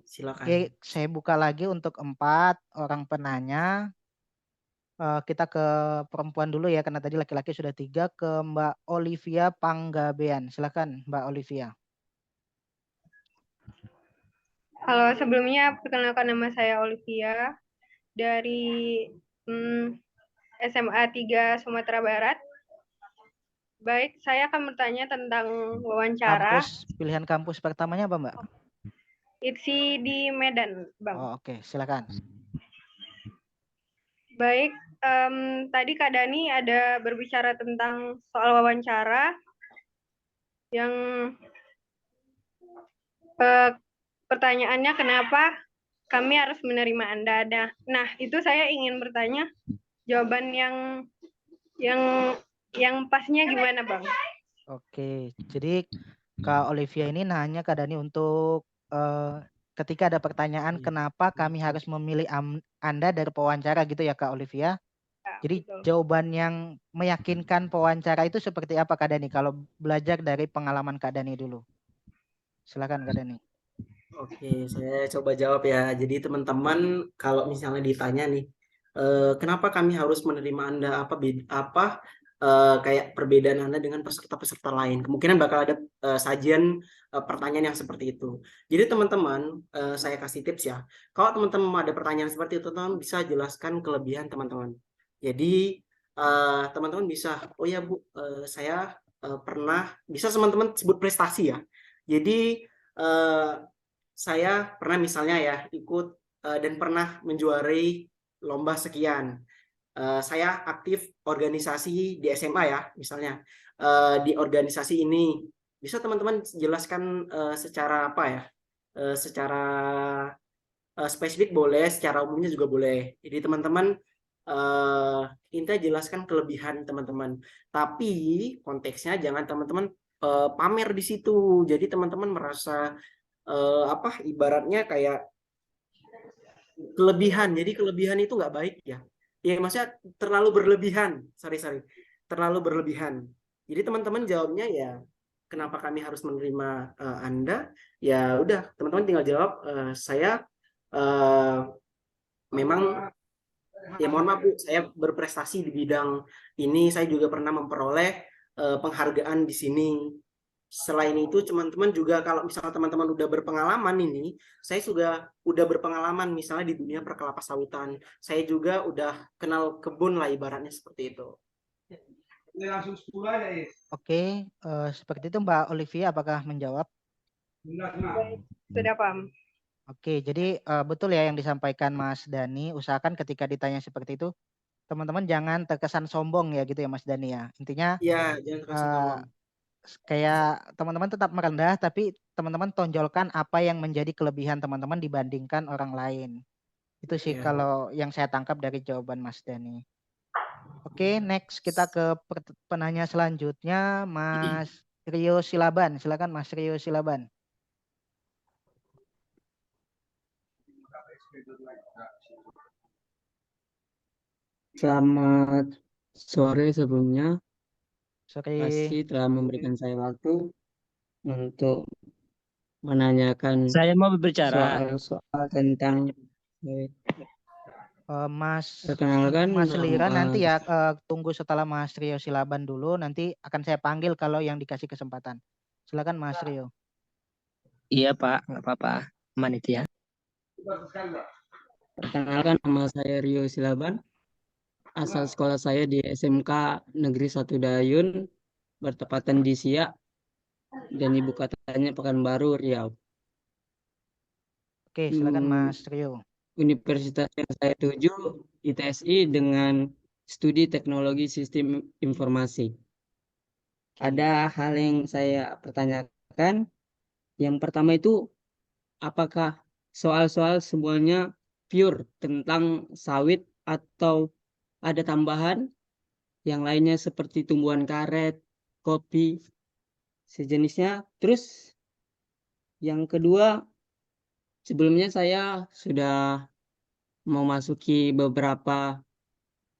silakan. Oke, saya buka lagi untuk 4 orang penanya. Kita ke perempuan dulu ya, karena tadi laki-laki sudah 3, ke Mbak Olivia Panggabean. Silakan Mbak Olivia. Halo, sebelumnya perkenalkan nama saya Olivia dari SMA 3 Sumatera Barat. Baik, saya akan bertanya tentang wawancara. Pilihan kampus pertamanya apa, Mbak? ITSI di Medan, Bang. Oh, oke, silakan. Baik, tadi Kak Dani ada berbicara tentang soal wawancara yang pertanyaannya kenapa kami harus menerima Anda. Nah, itu saya ingin bertanya jawaban yang pasnya gimana, Bang? Oke, jadi Kak Olivia ini nanya Kak Dani untuk ketika ada pertanyaan kenapa kami harus memilih Anda dari pewawancara gitu ya Kak Olivia. Jadi betul. jawaban yang meyakinkan pewawancara itu seperti apa Kak Dani kalau belajar dari pengalaman Kak Dani dulu? Silakan Kak Dani. Oke, saya coba jawab ya. Jadi teman-teman kalau misalnya ditanya nih, kenapa kami harus menerima Anda, apa kayak perbedaan Anda dengan peserta-peserta lain? Kemungkinan bakal ada sajian pertanyaan yang seperti itu. Jadi teman-teman, saya kasih tips ya. Kalau teman-teman ada pertanyaan seperti itu, teman bisa jelaskan kelebihan teman-teman. Jadi teman-teman bisa, oh ya Bu, saya pernah, bisa teman-teman sebut prestasi ya. Jadi saya pernah misalnya ya ikut dan pernah menjuarai lomba sekian. Saya aktif organisasi di SMA ya, misalnya di organisasi ini. Bisa teman-teman jelaskan secara apa ya? Secara spesifik boleh, secara umumnya juga boleh. Jadi teman-teman intinya jelaskan kelebihan teman-teman. Tapi konteksnya jangan teman-teman pamer di situ. Jadi teman-teman merasa ibaratnya kayak kelebihan. Jadi kelebihan itu nggak baik ya. Ya maksudnya terlalu berlebihan. Sorry. Terlalu berlebihan. Jadi teman-teman jawabnya ya kenapa kami harus menerima Anda? Ya udah teman-teman tinggal jawab saya memang ya mohon maaf Bu, saya berprestasi di bidang ini. Saya juga pernah memperoleh penghargaan di sini. Selain itu, teman-teman juga kalau misalnya teman-teman udah berpengalaman ini, saya juga udah berpengalaman misalnya di dunia perkelapa sawitan. Saya juga udah kenal kebun lah ibaratnya seperti itu. Oke, seperti itu Mbak Olivia, apakah menjawab? Sudah paham. Oke, jadi betul ya yang disampaikan Mas Dani. Usahakan ketika ditanya seperti itu, teman-teman jangan terkesan sombong ya gitu ya Mas Dani ya. Intinya Iya, jangan terkesan sombong. Kayak teman-teman tetap merendah, tapi teman-teman tonjolkan apa yang menjadi kelebihan teman-teman dibandingkan orang lain. Itu sih kalau yang saya tangkap dari jawaban Mas Dani. Oke, next kita ke penanya selanjutnya, Mas Rio Silaban. Silakan Mas Rio Silaban. Selamat sore sebelumnya. Sore. Kasih telah memberikan saya waktu untuk menanyakan Saya mau berbicara soal tentang Mas perkenalkan Mas Lira nanti ya tunggu setelah Mas Rio Silaban dulu, nanti akan saya panggil kalau yang dikasih kesempatan. Silakan Mas Rio. Iya Pak, nggak apa-apa, Manitia. Perkenalkan nama saya Rio Silaban. Asal sekolah saya di SMK Negeri 1 Dayun, bertepatan di Siak, dan ibu kotanya Pekanbaru, Riau. Oke, silakan Mas Rio. Universitas yang saya tuju ITSI dengan studi teknologi sistem informasi. Ada hal yang saya pertanyakan. Yang pertama itu, apakah soal-soal semuanya pure tentang sawit atau ada tambahan yang lainnya seperti tumbuhan karet, kopi, sejenisnya? Terus yang kedua, sebelumnya saya sudah memasuki beberapa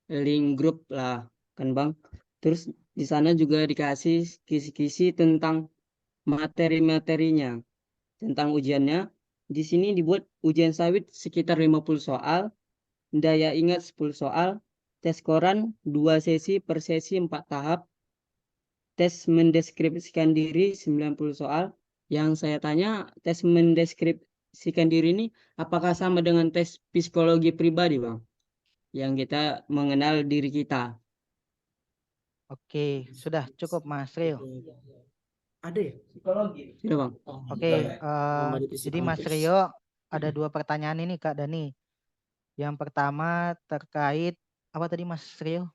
link grup lah, kan Bang. Terus di sana juga dikasih kisi-kisi tentang materi-materinya, tentang ujiannya. Di sini dibuat ujian sawit sekitar 50 soal, daya ingat 10 soal, tes koran 2 sesi per sesi 4 tahap, tes mendeskripsikan diri 90 soal. Yang saya tanya, tes mendeskripsikan diri ini apakah sama dengan tes psikologi pribadi, Bang? Yang kita mengenal diri kita. Oke, sudah cukup Mas Rio. Ada ya? Psikologi. Sudah, Bang. Oke, Ada jadi Mas psikologis. Rio ada 2 pertanyaan ini Kak Dani. Yang pertama terkait apa tadi Mas Rio?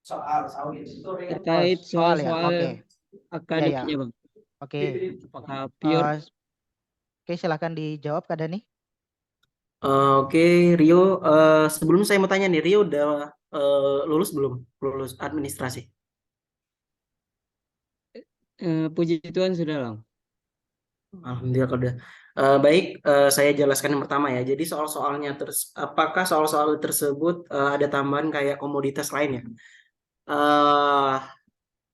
Soal sawit. Terkait soal ya. soal-soal Oke. akademiknya, Bang. Oke. Apakah pure? Oke, silakan dijawab Kak Dani. Oke, Rio. Sebelum saya mau tanya nih, Rio udah lulus belum? Lulus administrasi? Puji Tuhan sudah, Bang. Alhamdulillah kalau udah. Baik, saya jelaskan yang pertama ya. Jadi soal-soalnya apakah soal-soal tersebut ada tambahan kayak komoditas lainnya?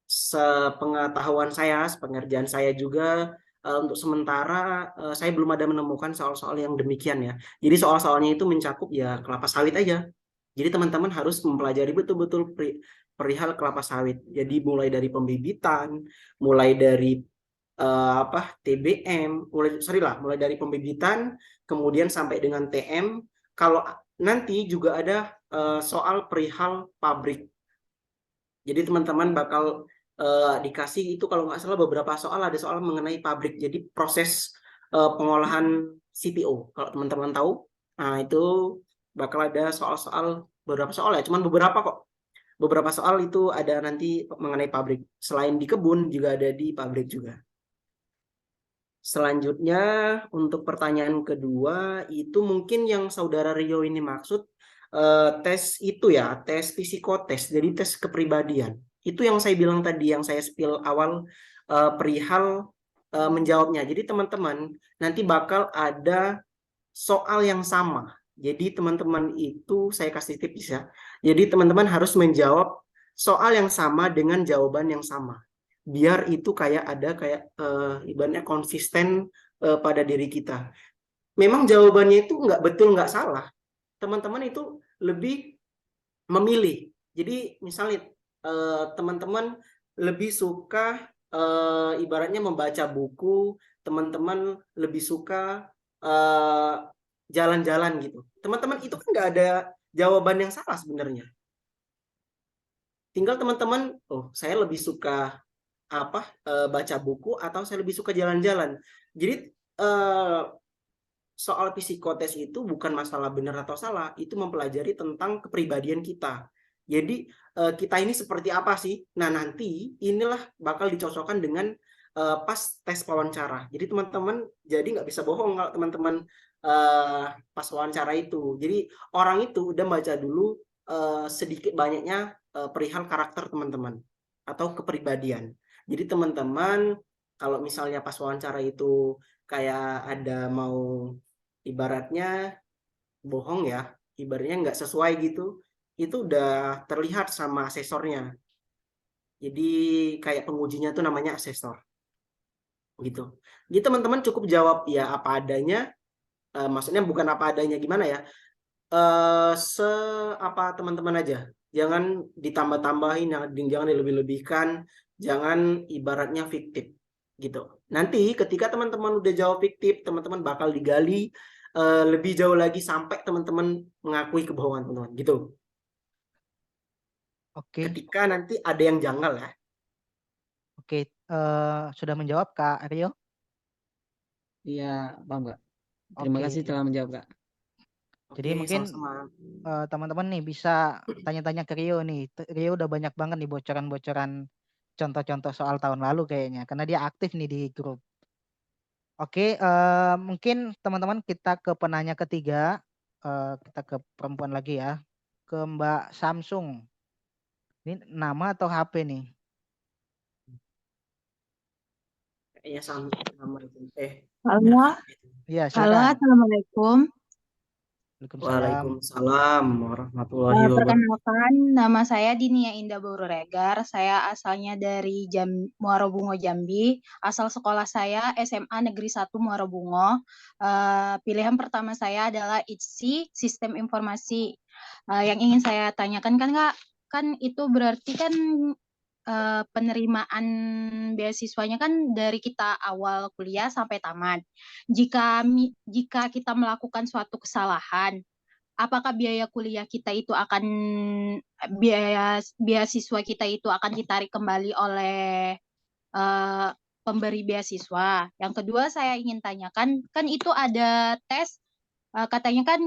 Sepengetahuan saya, sepengerjaan saya juga untuk sementara saya belum ada menemukan soal-soal yang demikian ya. Jadi soal-soalnya itu mencakup ya kelapa sawit aja. Jadi teman-teman harus mempelajari betul-betul perihal kelapa sawit. Jadi mulai dari pembibitan, mulai dari TBM, mulai dari pembibitan, kemudian sampai dengan TM. Kalau nanti juga ada soal perihal pabrik. Jadi teman-teman bakal dikasih itu kalau nggak salah beberapa soal, ada soal mengenai pabrik. Jadi proses pengolahan CPO. Kalau teman-teman tahu, nah itu bakal ada soal-soal, beberapa soal ya, cuman beberapa kok. Beberapa soal itu ada nanti mengenai pabrik. Selain di kebun juga ada di pabrik juga. Selanjutnya untuk pertanyaan kedua itu mungkin yang saudara Rio ini maksud tes itu ya, tes psikotes, jadi tes kepribadian. Itu yang saya bilang tadi, yang saya spill awal perihal menjawabnya. Jadi teman-teman nanti bakal ada soal yang sama. Jadi teman-teman itu saya kasih tips ya. Jadi teman-teman harus menjawab soal yang sama dengan jawaban yang sama. Biar itu kayak ada ibaratnya konsisten pada diri kita. Memang jawabannya itu nggak betul nggak salah. Teman-teman itu lebih memilih. Jadi misalnya teman-teman lebih suka ibaratnya membaca buku, teman-teman lebih suka jalan-jalan gitu. Teman-teman itu kan nggak ada jawaban yang salah sebenarnya. Tinggal teman-teman, oh saya lebih suka baca buku atau saya lebih suka jalan-jalan. Jadi soal psikotes itu bukan masalah benar atau salah, itu mempelajari tentang kepribadian kita. Jadi kita ini seperti apa sih? Nah nanti inilah bakal dicocokkan dengan pas tes wawancara. Jadi teman-teman jadi nggak bisa bohong kalau teman-teman pas wawancara itu. Jadi orang itu udah baca dulu sedikit banyaknya perihal karakter teman-teman atau kepribadian. Jadi teman-teman kalau misalnya pas wawancara itu kayak ada mau ibaratnya bohong ya, ibaratnya nggak sesuai gitu, itu udah terlihat sama asesornya. Jadi kayak pengujinya tuh namanya asesor gitu. Jadi teman-teman cukup jawab ya apa adanya, maksudnya bukan apa adanya gimana ya, apa teman-teman aja. Jangan ditambah-tambahin, jangan dilebih-lebihkan, jangan ibaratnya fiktif gitu. Nanti ketika teman-teman udah jawab fiktif, teman-teman bakal digali lebih jauh lagi sampai teman-teman mengakui kebohongan teman-teman gitu. Oke. Ketika nanti ada yang janggal ya. Oke, sudah menjawab Kak Rio? Iya, Bang, Kak. Terima Oke. kasih telah menjawab, Kak. Jadi Oke, mungkin sama-sama. teman-teman nih bisa tanya-tanya ke Rio nih. Rio udah banyak banget nih bocoran-bocoran contoh-contoh soal tahun lalu kayaknya, karena dia aktif nih di grup. Oke, mungkin teman-teman kita ke penanya ketiga. Kita ke perempuan lagi ya, ke Mbak Samsung. Ini nama atau HP nih? Kayaknya sama itu. Halo, Iya, halo, silakan. assalamualaikum. Waalaikumsalam. Waalaikumsalam warahmatullahi wabarakatuh. Perkenalkan, nama saya Dinia Indah Bauregar. Saya asalnya dari Muarobungo, Jambi. Asal sekolah saya SMA Negeri 1 Muarobungo. Pilihan pertama saya adalah ITSI, Sistem Informasi. Yang ingin saya tanyakan kan Kak, kan itu berarti kan penerimaan beasiswanya kan dari kita awal kuliah sampai tamat. Jika kita melakukan suatu kesalahan, apakah biaya kuliah kita itu akan beasiswa kita itu akan ditarik kembali oleh pemberi beasiswa? Yang kedua saya ingin tanyakan, kan itu ada tes, katanya kan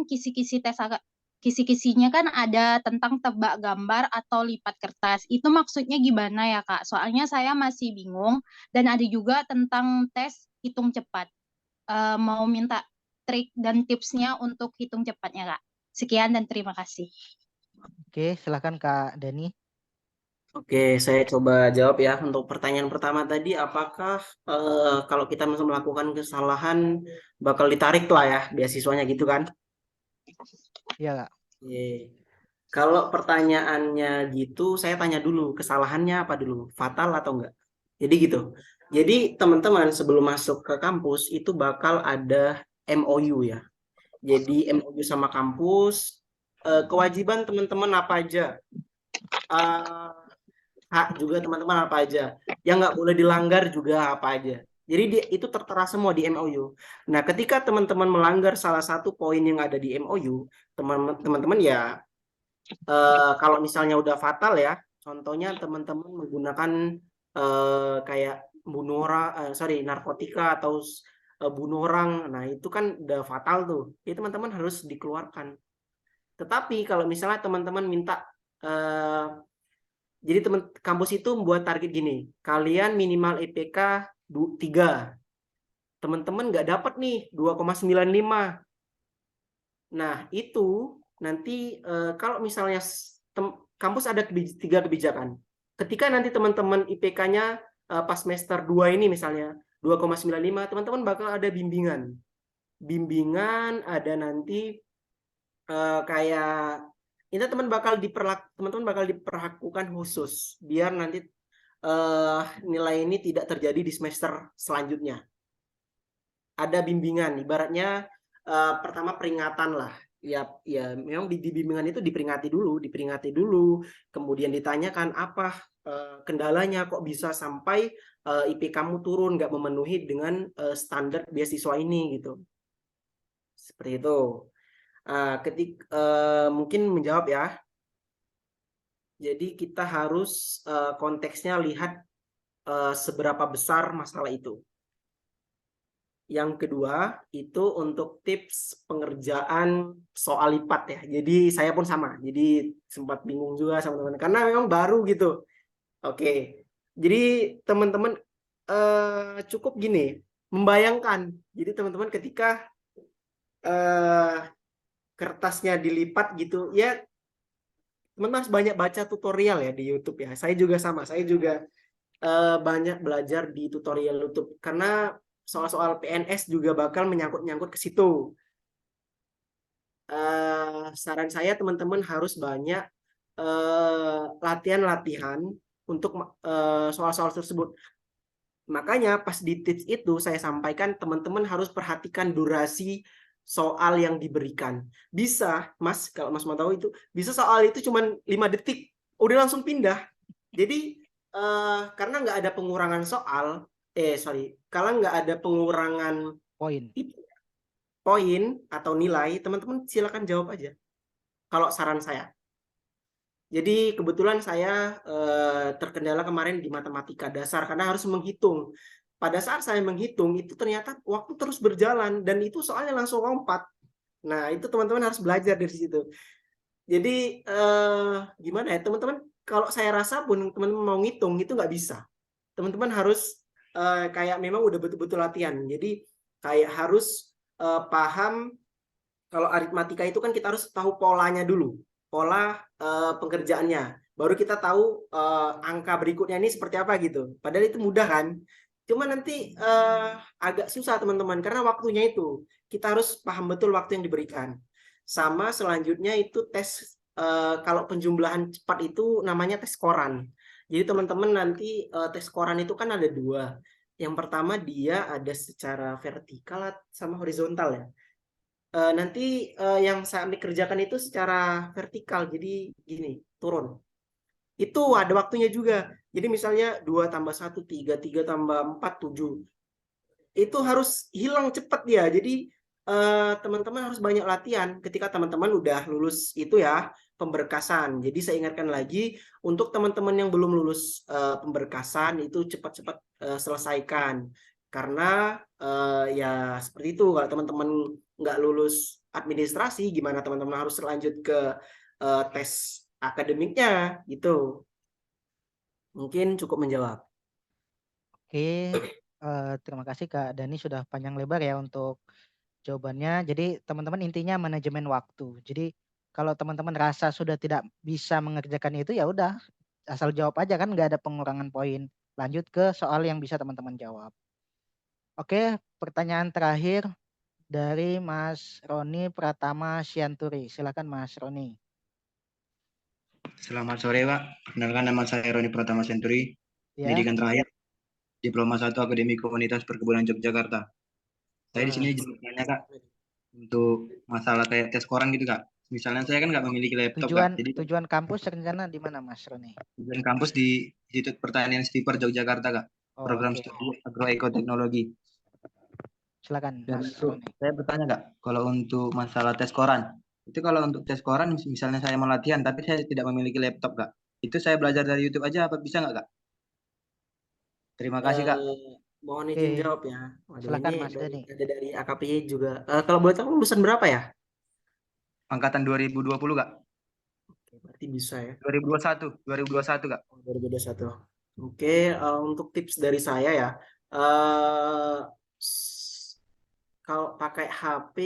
kisi-kisinya kan ada tentang tebak gambar atau lipat kertas. Itu maksudnya gimana ya Kak? Soalnya saya masih bingung, dan ada juga tentang tes hitung cepat. Mau minta trik dan tipsnya untuk hitung cepatnya Kak. Sekian dan terima kasih. Oke, silakan Kak Dani. Oke, saya coba jawab ya untuk pertanyaan pertama tadi, apakah kalau kita melakukan kesalahan bakal ditarik lah ya beasiswanya gitu kan? Iya Kak. Oke. Kalau pertanyaannya gitu, saya tanya dulu kesalahannya apa dulu, fatal atau enggak? Jadi gitu. Jadi teman-teman sebelum masuk ke kampus itu bakal ada MOU ya. Jadi MOU sama kampus, kewajiban teman-teman apa aja? Hak juga teman-teman apa aja, yang nggak boleh dilanggar juga apa aja. Jadi itu tertera semua di MOU. Nah, ketika teman-teman melanggar salah satu poin yang ada di MOU, teman-teman ya kalau misalnya udah fatal ya, contohnya teman-teman menggunakan kayak narkotika atau bunuh orang, nah itu kan udah fatal tuh. Itu teman-teman harus dikeluarkan. Tetapi kalau misalnya teman-teman minta jadi kampus itu membuat target gini, kalian minimal IPK 3. Teman-teman nggak dapat nih 2,95. Nah, itu nanti kalau misalnya kampus ada 3 kebijakan. Ketika nanti teman-teman IPK-nya pas semester 2 ini misalnya 2,95, teman-teman bakal ada bimbingan. Bimbingan ada nanti kayak ini teman-teman bakal diperlakukan khusus biar nanti nilai ini tidak terjadi di semester selanjutnya. Ada bimbingan, ibaratnya pertama peringatan lah. Ya memang di bimbingan itu diperingati dulu, kemudian ditanyakan apa kendalanya kok bisa sampai IP kamu turun, nggak memenuhi dengan standar beasiswa ini gitu. Seperti itu. Mungkin menjawab ya. Jadi kita harus konteksnya lihat seberapa besar masalah itu. Yang kedua itu untuk tips pengerjaan soal lipat ya. Jadi saya pun sama. Jadi sempat bingung juga sama teman-teman karena memang baru gitu. Oke. Jadi teman-teman cukup gini, membayangkan. Jadi teman-teman ketika kertasnya dilipat gitu ya, teman-teman harus banyak baca tutorial ya di YouTube ya. Saya juga sama, saya juga banyak belajar di tutorial YouTube karena soal-soal PNS juga bakal menyangkut-nyangkut ke situ. Saran saya teman-teman harus banyak latihan-latihan untuk soal-soal tersebut. Makanya pas di tips itu saya sampaikan teman-teman harus perhatikan durasi soal yang diberikan. Bisa, Mas, kalau Mas mau tahu itu, bisa soal itu cuma 5 detik, udah langsung pindah. Jadi, karena nggak ada pengurangan soal, kalau nggak ada pengurangan poin atau nilai, teman-teman silakan jawab aja. Kalau saran saya. Jadi kebetulan saya terkendala kemarin di matematika dasar karena harus menghitung. Pada saat saya menghitung itu ternyata waktu terus berjalan dan itu soalnya langsung lompat. Nah, itu teman-teman harus belajar dari situ. Jadi gimana ya teman-teman? Kalau saya rasa pun teman-teman mau ngitung itu nggak bisa. Teman-teman harus kayak memang udah betul-betul latihan. Jadi kayak harus paham kalau aritmatika itu kan kita harus tahu polanya dulu, pola pengerjaannya. Baru kita tahu angka berikutnya ini seperti apa gitu. Padahal itu mudah kan. Cuma nanti agak susah teman-teman karena waktunya itu. Kita harus paham betul waktu yang diberikan. Sama selanjutnya itu tes kalau penjumlahan cepat itu namanya tes koran. Jadi teman-teman nanti tes koran itu kan ada dua. Yang pertama dia ada secara vertikal sama horizontal ya. Nanti yang saya kerjakan itu secara vertikal, jadi gini, turun. Itu ada waktunya juga. Jadi misalnya 2 tambah 1, 3, 3 tambah 4, 7. Itu harus hilang cepat dia. Jadi teman-teman harus banyak latihan ketika teman-teman udah lulus itu ya, pemberkasan. Jadi saya ingatkan lagi, untuk teman-teman yang belum lulus pemberkasan, itu cepat-cepat selesaikan. Karena ya seperti itu, kalau teman-teman nggak lulus administrasi, gimana teman-teman harus lanjut ke tes akademiknya gitu. Mungkin cukup menjawab. Oke, terima kasih Kak Dani sudah panjang lebar ya untuk jawabannya. Jadi teman-teman intinya manajemen waktu. Jadi kalau teman-teman rasa sudah tidak bisa mengerjakan itu ya udah asal jawab aja kan nggak ada pengurangan poin. Lanjut ke soal yang bisa teman-teman jawab. Oke, pertanyaan terakhir dari Mas Roni Pratama Sianturi. Silakan Mas Roni. Selamat sore Pak, kenalkan nama saya Roni Pratama Senturi, Ya. pendidikan terakhir, Diploma 1 Akademi Komunitas Perkebunan Yogyakarta. Saya di sini bertanya Kak, untuk masalah kayak tes koran gitu Kak. Misalnya saya kan nggak memiliki laptop Kak, jadi Tujuan kampus rencana di mana Mas Roni? tujuan kampus di Institut Pertanian Stiper Yogyakarta Kak, program studi agroekoteknologi. Silakan Dan Mas itu Roni. saya bertanya Kak, kalau untuk masalah tes koran, itu kalau untuk tes koran misalnya saya mau latihan tapi saya tidak memiliki laptop Kak, itu saya belajar dari YouTube aja apa bisa nggak Kak? Terima kasih Kak. Mohon izin jawab ya. Waduh, Silakan ini Mas Dani. ada dari AKPI juga. Kalau boleh tahu lulusan berapa ya? Angkatan 2020 Kak. Oke, berarti bisa ya. 2021 Kak. 2021. Oke, untuk tips dari saya ya. Kalau pakai HP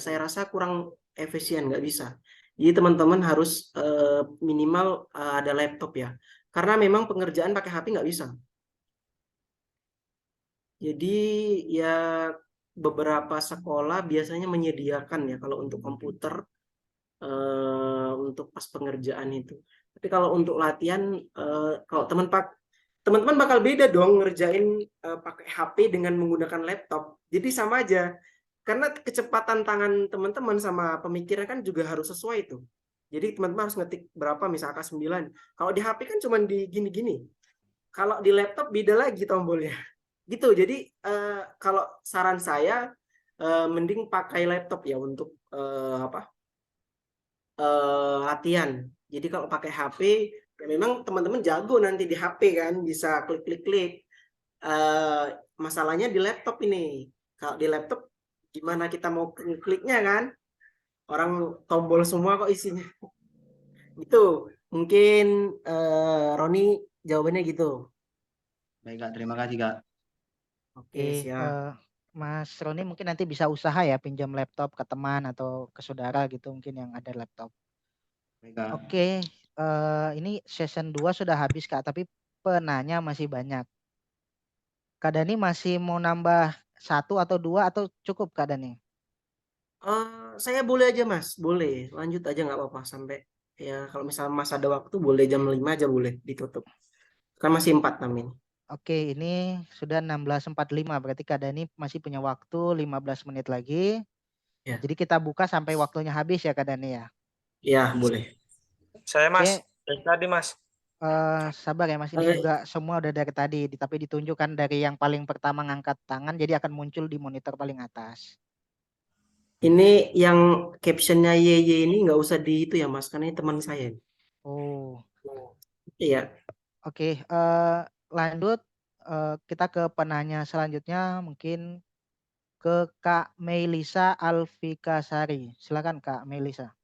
saya rasa kurang efisien, nggak bisa. Jadi teman-teman harus minimal ada laptop ya. Karena memang pengerjaan pakai HP nggak bisa. Jadi ya beberapa sekolah biasanya menyediakan ya kalau untuk komputer untuk pas pengerjaan itu. Tapi kalau untuk latihan kalau teman-teman bakal beda dong ngerjain pakai HP dengan menggunakan laptop. Jadi sama aja. Karena kecepatan tangan teman-teman sama pemikiran kan juga harus sesuai tuh. Jadi teman-teman harus ngetik berapa misal angka 9. Kalau di HP kan cuma di gini-gini. Kalau di laptop beda lagi tombolnya. Gitu. Jadi kalau saran saya mending pakai laptop ya untuk latihan. Jadi kalau pakai HP ya memang teman-teman jago nanti di HP kan bisa klik-klik-klik. Masalahnya di laptop ini. Kalau di laptop gimana kita mau kliknya kan? Orang tombol semua kok isinya. Gitu. Mungkin Roni jawabannya gitu. Baik Kak, terima kasih Kak. Oke, siap. Mas Roni mungkin nanti bisa usaha ya pinjam laptop ke teman atau ke saudara gitu mungkin yang ada laptop. Baik, Kak. Oke, ini season 2 sudah habis Kak, tapi penanya masih banyak. Kak Dani masih mau nambah 1 atau 2 atau cukup Kak Dani? Saya boleh aja Mas, boleh. Lanjut aja nggak apa-apa sampai ya kalau misalnya Mas ada waktu boleh jam 5 aja boleh ditutup. Kan masih 4 namin. Oke, ini sudah 16.45 berarti Kak Dani masih punya waktu 15 menit lagi. Ya. Jadi kita buka sampai waktunya habis ya Kak Dani ya. Iya, boleh. Saya Mas, dari tadi Mas. Sabar ya Mas, ini juga semua udah dari tadi, tapi ditunjukkan dari yang paling pertama ngangkat tangan, jadi akan muncul di monitor paling atas. Ini yang captionnya YY ini nggak usah di itu ya Mas, karena ini teman saya. Oh. Iya. Oke, lanjut kita ke penanya selanjutnya mungkin ke Kak Melisa Alfikasari. Silakan Kak Melisa.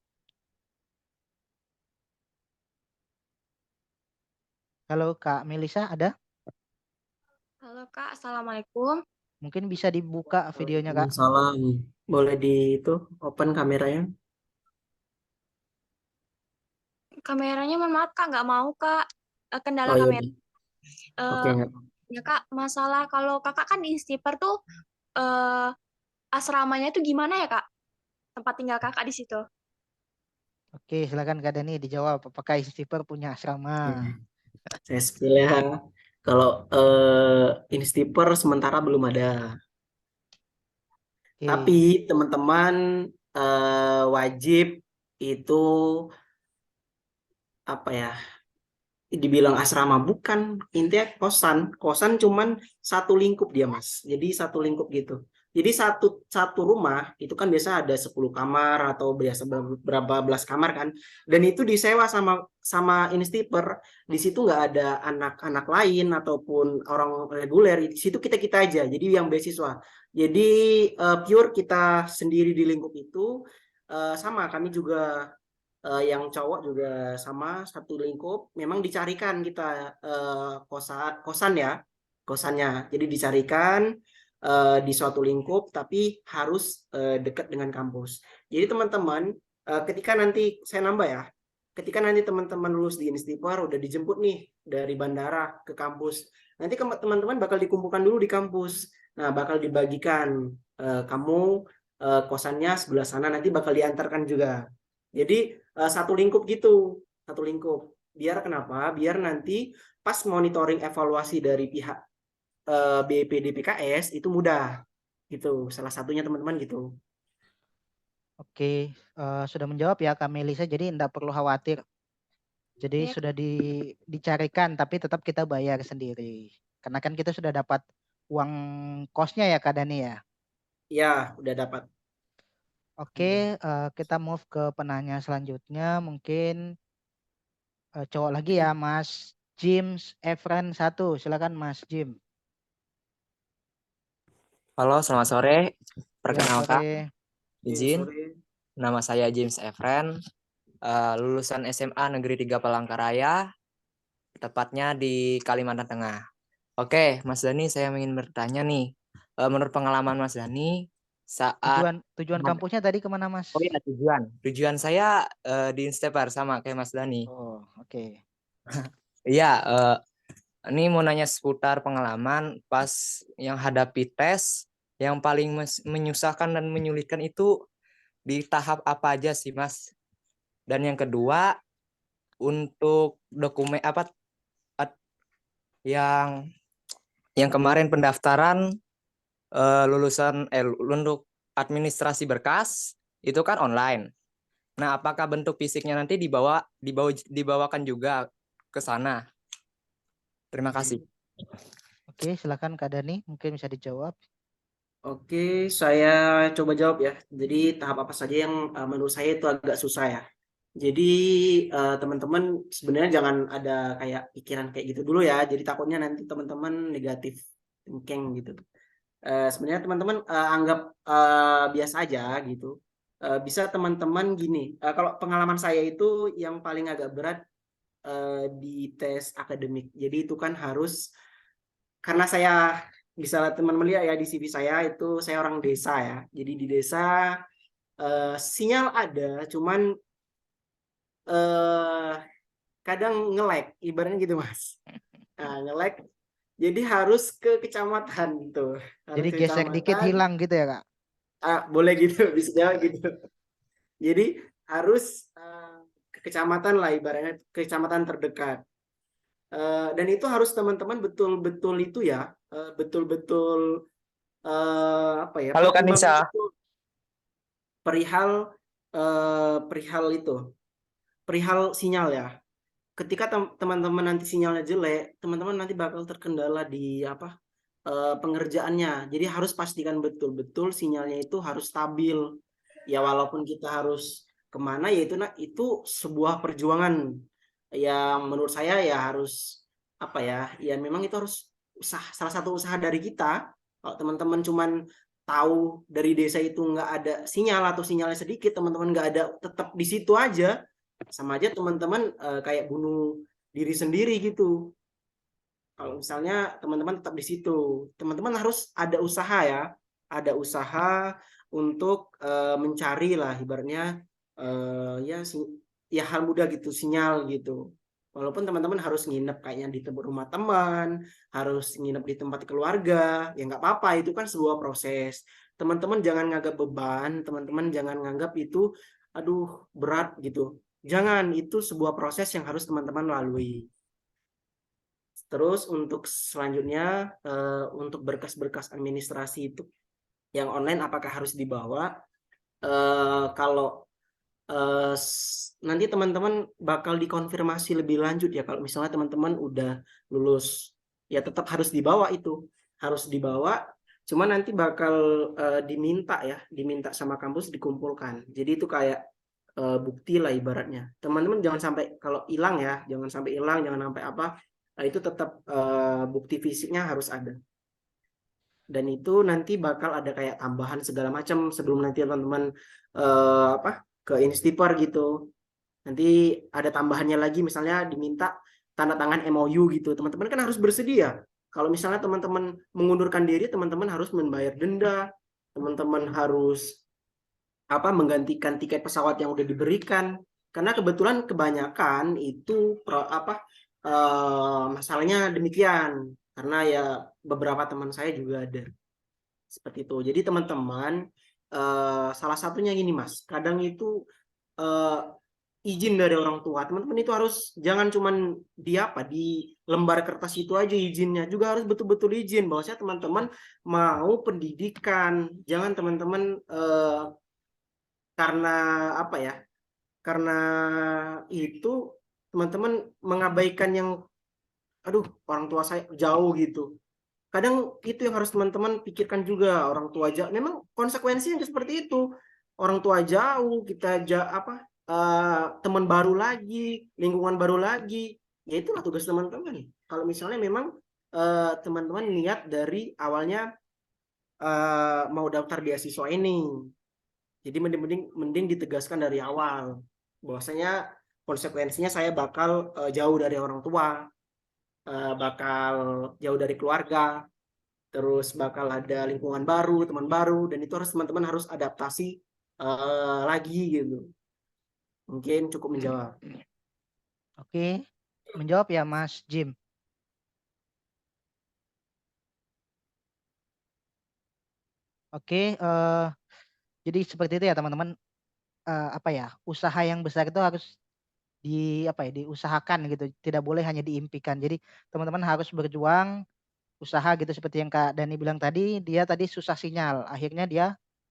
Halo Kak Melisa, ada? Halo Kak, Assalamualaikum. Mungkin bisa dibuka videonya Kak. Waalaikumsalam. Boleh di itu open kameranya? Kameranya mohon maaf Kak, nggak mau Kak. Kendala Oh iya. kamera. Oke, nggak. Ya Kak, masalah kalau Kakak kan di Instiper tuh asramanya tuh gimana ya Kak? Tempat tinggal Kakak di situ. Oke, silakan Kak Dani dijawab. Apakah Instiper punya asrama? Saya spill ya. Kalau Instiper sementara belum ada. Oke. Tapi teman-teman wajib itu apa ya? Dibilang asrama bukan, intinya kosan cuman satu lingkup dia Mas. Jadi satu lingkup gitu. Jadi satu rumah itu kan biasa ada 10 kamar atau biasa berapa belas kamar kan. Dan itu disewa sama Instiper. Di situ nggak ada anak-anak lain ataupun orang reguler. Di situ kita aja. Jadi yang beasiswa. Jadi pure kita sendiri di lingkup itu sama kami juga yang cowok juga sama satu lingkup. Memang dicarikan kita kosannya. Jadi dicarikan di suatu lingkup tapi harus dekat dengan kampus. Jadi teman-teman ketika nanti saya nambah ya, ketika nanti teman-teman lulus di Instiper udah dijemput nih dari bandara ke kampus, nanti teman-teman bakal dikumpulkan dulu di kampus. Nah, bakal dibagikan kamu kosannya sebelah sana, nanti bakal diantarkan juga. Jadi satu lingkup gitu, satu lingkup. Biar kenapa? Biar nanti pas monitoring evaluasi dari pihak BPD PKS itu mudah gitu. Salah satunya teman-teman gitu. Oke, sudah menjawab ya Kak Melisa, jadi tidak perlu khawatir. Jadi sudah dicarikan, tapi tetap kita bayar sendiri. Karena kan kita sudah dapat uang kosnya ya Kak Dani ya? Iya, udah dapat. Oke, kita move ke penanya selanjutnya. Mungkin cowok lagi ya, Mas James Efren 1. Silakan Mas Jim. Halo, selamat sore. Perkenalkan, Ya, izin. Nama saya James Efren, lulusan SMA Negeri 3 Palangkaraya, tepatnya di Kalimantan Tengah. Oke, Mas Dani, saya ingin bertanya nih, menurut pengalaman Mas Dani, saat tujuan kampusnya tadi kemana Mas? Oh iya, tujuan saya di Instiper sama kayak Mas Dani. Oh, oke. Iya, ini mau nanya seputar pengalaman pas yang hadapi tes yang paling menyusahkan dan menyulitkan itu di tahap apa aja sih Mas? Dan yang kedua, untuk dokumen apa yang kemarin pendaftaran lulusan untuk administrasi berkas itu kan online. Nah, apakah bentuk fisiknya nanti dibawakan juga ke sana? Terima kasih. Oke, silakan Kak Dani, mungkin bisa dijawab. Oke, saya coba jawab ya. Jadi tahap apa saja yang menurut saya itu agak susah ya. Jadi teman-teman sebenarnya jangan ada kayak pikiran kayak gitu dulu ya. Jadi takutnya nanti teman-teman negatif thinking gitu. Sebenarnya teman-teman anggap biasa aja gitu. Bisa teman-teman gini. Kalau pengalaman saya itu yang paling agak berat di tes akademik. Jadi itu kan harus, karena saya bisa teman melihat ya di CV saya itu saya orang desa ya. Jadi di desa sinyal ada, cuman kadang nge-lag, ibaratnya gitu Mas. Nah, nge-lag, jadi harus ke kecamatan gitu. Jadi geser dikit hilang gitu ya Kak? Boleh gitu, bisa jawab gitu. Jadi harus ke kecamatan lah, ibaratnya kecamatan terdekat. Dan itu harus teman-teman betul-betul itu ya, betul-betul apa ya? Halo Kanisa. Perihal sinyal ya. Ketika teman-teman nanti sinyalnya jelek, teman-teman nanti bakal terkendala di apa? Pengerjaannya. Jadi harus pastikan betul-betul sinyalnya itu harus stabil. Ya walaupun kita harus kemana ya itu sebuah perjuangan yang menurut saya ya harus apa ya? Ya memang itu harus salah satu usaha dari kita. Kalau teman-teman cuman tahu dari desa itu nggak ada sinyal atau sinyalnya sedikit, teman-teman nggak ada, tetap di situ aja, sama aja teman-teman kayak bunuh diri sendiri gitu. Kalau misalnya teman-teman tetap di situ, teman-teman harus ada usaha ya, ada usaha untuk mencari lah ibaratnya ya hal mudah gitu, sinyal gitu. Walaupun teman-teman harus nginep kayaknya di tempat rumah teman, harus nginep di tempat keluarga, ya nggak apa-apa, itu kan sebuah proses. Teman-teman jangan nganggap beban, teman-teman jangan nganggap itu aduh berat gitu. Jangan, itu sebuah proses yang harus teman-teman lalui. Terus untuk selanjutnya untuk berkas-berkas administrasi itu yang online apakah harus dibawa? Kalau nanti teman-teman bakal dikonfirmasi lebih lanjut ya, kalau misalnya teman-teman udah lulus ya tetap harus dibawa, itu harus dibawa, cuma nanti bakal diminta sama kampus dikumpulkan, jadi itu kayak bukti lah ibaratnya. Teman-teman jangan sampai kalau hilang ya, jangan sampai hilang, jangan sampai apa, itu tetap bukti fisiknya harus ada. Dan itu nanti bakal ada kayak tambahan segala macam sebelum nanti teman-teman ke Instiper gitu. Nanti ada tambahannya lagi, misalnya diminta tanda tangan MOU gitu. Teman-teman kan harus bersedia. Kalau misalnya teman-teman mengundurkan diri, teman-teman harus membayar denda, teman-teman harus menggantikan tiket pesawat yang udah diberikan. Karena kebetulan kebanyakan itu masalahnya demikian. Karena ya beberapa teman saya juga ada seperti itu. Jadi teman-teman salah satunya gini Mas, kadang itu izin dari orang tua. Teman-teman itu harus jangan cuman di lembar kertas itu aja izinnya, juga harus betul-betul izin bahwasanya teman-teman mau pendidikan. Jangan teman-teman karena karena itu teman-teman mengabaikan yang orang tua saya jauh gitu. Kadang itu yang harus teman-teman pikirkan juga, orang tua jauh. Memang konsekuensinya seperti itu. Orang tua jauh, kita teman baru lagi, lingkungan baru lagi. Ya itulah tugas teman-teman. Kalau misalnya memang teman-teman niat dari awalnya mau daftar beasiswa ini. Jadi mending ditegaskan dari awal bahwasanya konsekuensinya saya bakal jauh dari orang tua, bakal jauh dari keluarga, terus bakal ada lingkungan baru, teman baru, dan itu teman-teman harus adaptasi lagi gitu. Mungkin cukup menjawab. Oke, menjawab ya Mas Jim. Oke, jadi seperti itu ya teman-teman. Usaha yang besar itu harus diusahakan gitu, tidak boleh hanya diimpikan. Jadi teman-teman harus berjuang, usaha gitu, seperti yang Kak Dani bilang tadi, dia tadi susah sinyal, akhirnya dia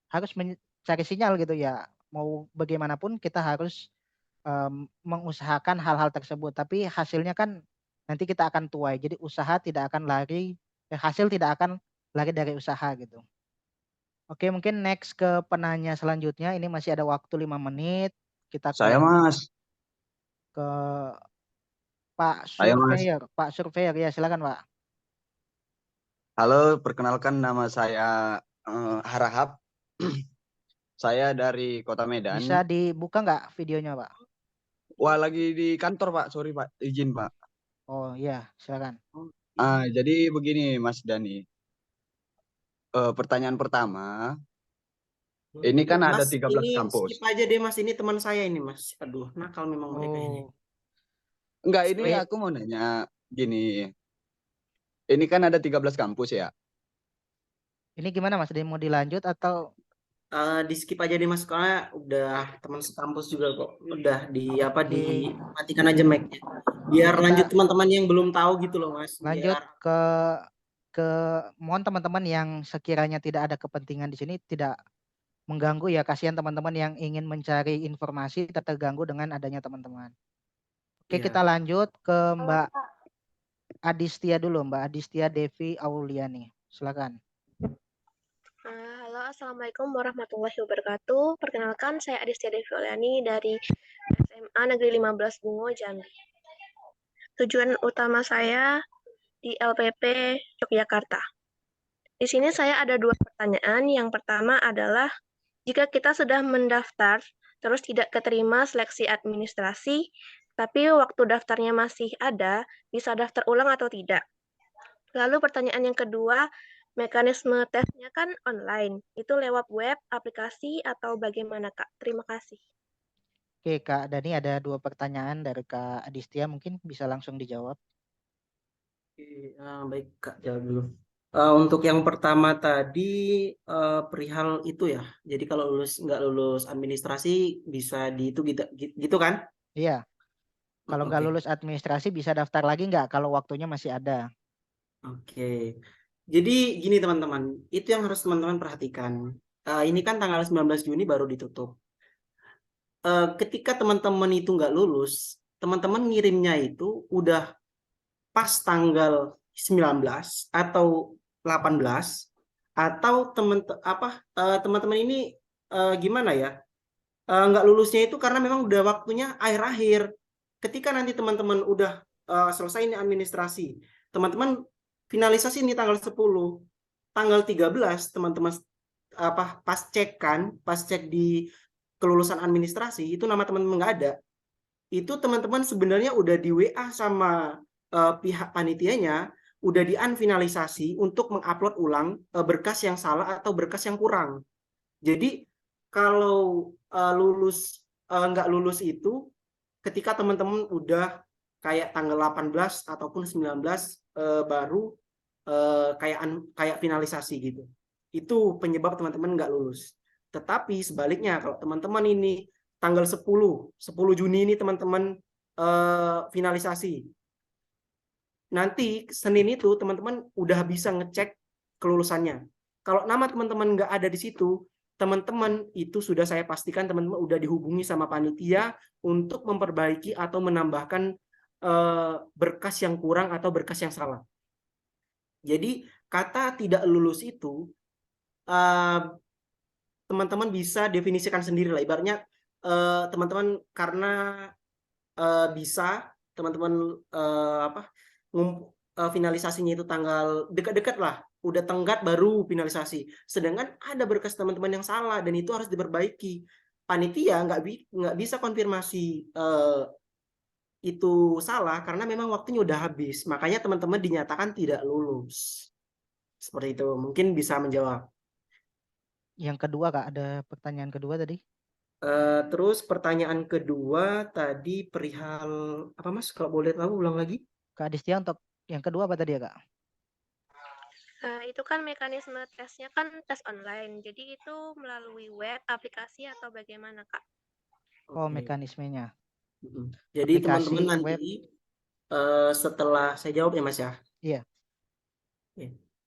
harus mencari sinyal gitu ya. Mau bagaimanapun kita harus mengusahakan hal-hal tersebut, tapi hasilnya kan nanti kita akan tuai. Jadi usaha tidak akan lari, hasil tidak akan lari dari usaha gitu. Oke, mungkin next ke penanya selanjutnya. Ini masih ada waktu 5 menit. Kita Saya Mas. Ke Pak Saya Mas. Surveyor. Pak Surveyor ya, silakan Pak. Halo, perkenalkan nama saya Harahap. Saya dari Kota Medan. Bisa dibuka nggak videonya Pak? Wah, lagi di kantor Pak, sorry Pak, izin Pak. Oh iya, silakan. Jadi begini Mas Dani. Pertanyaan pertama, ini kan Mas, ada 13 ini kampus. skip aja deh Mas, ini teman saya ini Mas. Aduh, nakal memang mereka ini. Enggak, ini aku mau nanya gini. Ini kan ada 13 kampus ya. Ini gimana Mas? Mau dilanjut atau di skip aja deh Mas, karena udah teman sekampus juga kok. Udah dimatikan aja mic-nya. Biar lanjut teman-teman yang belum tahu gitu loh Mas. Lanjut ke mohon teman-teman yang sekiranya tidak ada kepentingan di sini tidak mengganggu ya, kasihan teman-teman yang ingin mencari informasi terganggu dengan adanya teman-teman. Oke, kita lanjut ke Mbak Adistia dulu, Mbak Adistia Devi Auliani. Silakan. Halo, Assalamualaikum warahmatullahi wabarakatuh. Perkenalkan, saya Adistia Devi Auliani dari SMA Negeri 15 Bungo, Jambi. Tujuan utama saya di LPP Yogyakarta. Di sini saya ada 2 pertanyaan. Yang pertama adalah, jika kita sudah mendaftar, terus tidak keterima seleksi administrasi, tapi waktu daftarnya masih ada, bisa daftar ulang atau tidak? Lalu pertanyaan yang kedua, mekanisme tesnya kan online. Itu lewat web, aplikasi, atau bagaimana, Kak? Terima kasih. Oke, Kak Dani ada 2 pertanyaan dari Kak Adistia, mungkin bisa langsung dijawab. Oke, baik Kak, jawab dulu. Untuk yang pertama tadi perihal itu ya. Jadi kalau nggak lulus administrasi bisa di itu gitu kan? Iya. Kalau nggak Oke. lulus administrasi bisa daftar lagi nggak kalau waktunya masih ada? Oke. Jadi gini teman-teman, itu yang harus teman-teman perhatikan. Ini kan tanggal 19 Juni baru ditutup. Ketika teman-teman itu nggak lulus, teman-teman ngirimnya itu udah pas tanggal 19 atau 18, atau teman-teman ini gimana ya? Nggak lulusnya itu karena memang udah waktunya akhir-akhir. Ketika nanti teman-teman udah selesai ini administrasi, teman-teman finalisasi ini tanggal 10, tanggal 13 teman-teman pas cek di kelulusan administrasi itu nama teman-teman nggak ada, itu teman-teman sebenarnya udah di WA sama pihak panitianya, udah di unfinalisasi untuk mengupload ulang berkas yang salah atau berkas yang kurang. Jadi kalau nggak lulus itu ketika teman-teman udah kayak tanggal 18 ataupun 19 baru kayak finalisasi gitu. Itu penyebab teman-teman nggak lulus. Tetapi sebaliknya kalau teman-teman ini tanggal 10 Juni ini teman-teman finalisasi. Nanti Senin itu teman-teman udah bisa ngecek kelulusannya. Kalau nama teman-teman nggak ada di situ, teman-teman itu sudah saya pastikan teman-teman udah dihubungi sama panitia untuk memperbaiki atau menambahkan berkas yang kurang atau berkas yang salah. Jadi kata tidak lulus itu teman-teman bisa definisikan sendiri lah. Ibaratnya teman-teman karena bisa teman-teman finalisasinya itu tanggal dekat-dekat lah, udah tenggat baru finalisasi. Sedangkan ada berkas teman-teman yang salah dan itu harus diperbaiki. Panitia nggak bisa konfirmasi itu salah karena memang waktunya udah habis. Makanya teman-teman dinyatakan tidak lulus. Seperti itu. Mungkin bisa menjawab. Yang kedua, Kak, ada pertanyaan kedua tadi? Terus pertanyaan kedua tadi perihal apa Mas? Kalau boleh tahu ulang lagi. Kak Adistia, untuk yang kedua apa tadi ya, Kak? Itu kan mekanisme tesnya kan tes online. Jadi itu melalui web, aplikasi, atau bagaimana, Kak? Oh, mekanismenya. Jadi Aplikasi, teman-teman web. nanti setelah saya jawab ya Mas ya. Iya.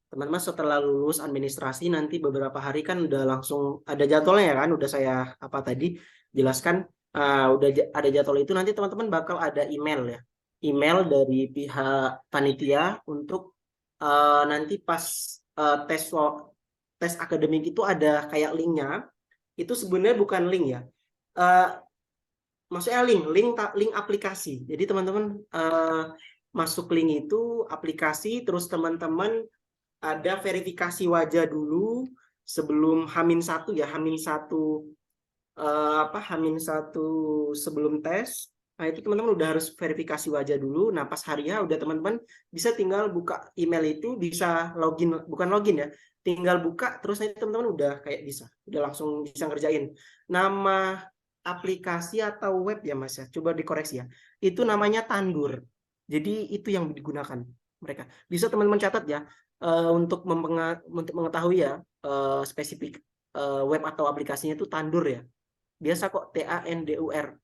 Teman-teman setelah lulus administrasi nanti beberapa hari kan udah langsung ada jadwalnya ya kan, udah saya tadi jelaskan, udah ada jadwal itu, nanti teman-teman bakal ada email ya, email dari pihak panitia untuk nanti pas tes akademik itu ada kayak linknya. Itu sebenarnya bukan link ya, maksudnya link aplikasi. Jadi teman-teman masuk link itu aplikasi, terus teman-teman ada verifikasi wajah dulu sebelum H-1 ya, H-1 sebelum tes. Nah, itu teman-teman udah harus verifikasi wajah dulu. Nah, pas harinya udah teman-teman bisa tinggal buka email itu, bisa login, bukan login ya, tinggal buka terus nanti teman-teman udah kayak udah langsung bisa ngerjain. Nama aplikasi atau web ya Mas ya, coba dikoreksi ya. Itu namanya Tandur. Jadi itu yang digunakan mereka. Bisa teman-teman catat ya. Untuk mengetahui ya spesifik web atau aplikasinya itu Tandur ya. Biasa kok TANDUR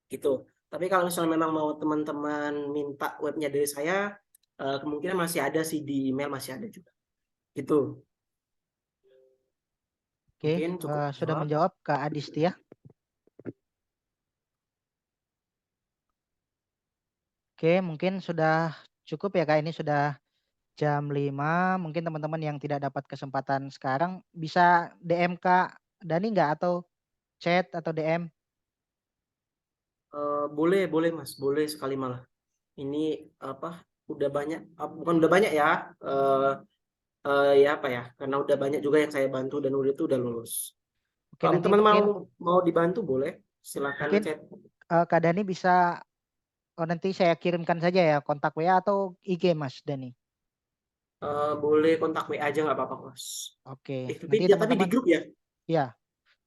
gitu. Tapi kalau misalnya memang mau teman-teman minta webnya dari saya, kemungkinan masih ada sih di email, masih ada juga. Gitu. Oke, sudah menjawab Kak Adistia. Oke, mungkin sudah cukup ya Kak, ini sudah jam 5, mungkin teman-teman yang tidak dapat kesempatan sekarang bisa DM Kak Dani nggak, atau chat atau DM? Boleh Mas, boleh sekali malah. Ini udah banyak, bukan udah banyak ya, ya apa ya, karena udah banyak juga yang saya bantu dan udah lulus. Oke, Kalau nanti teman-teman mungkin mau dibantu boleh, silakan mungkin chat. Kak Dani bisa nanti saya kirimkan saja ya kontak WA atau IG Mas Dani. Boleh kontak WA aja nggak apa-apa, Mas. Oke, Tapi nanti ya tapi di teman-teman grup ya. ya,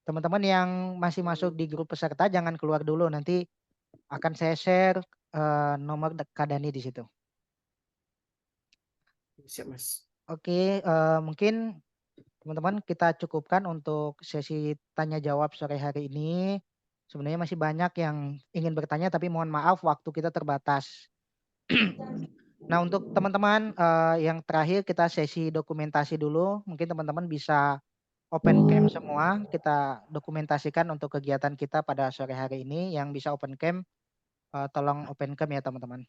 teman-teman yang masih masuk di grup peserta jangan keluar dulu, nanti akan saya share nomor Kak Dani di situ. Siap, Mas. Oke, mungkin teman-teman kita cukupkan untuk sesi tanya jawab sore hari ini. Sebenarnya masih banyak yang ingin bertanya, tapi mohon maaf waktu kita terbatas. Nah, untuk teman-teman yang terakhir kita sesi dokumentasi dulu. Mungkin teman-teman bisa open cam semua. Kita dokumentasikan untuk kegiatan kita pada sore hari ini. Yang bisa open cam, tolong open cam ya teman-teman.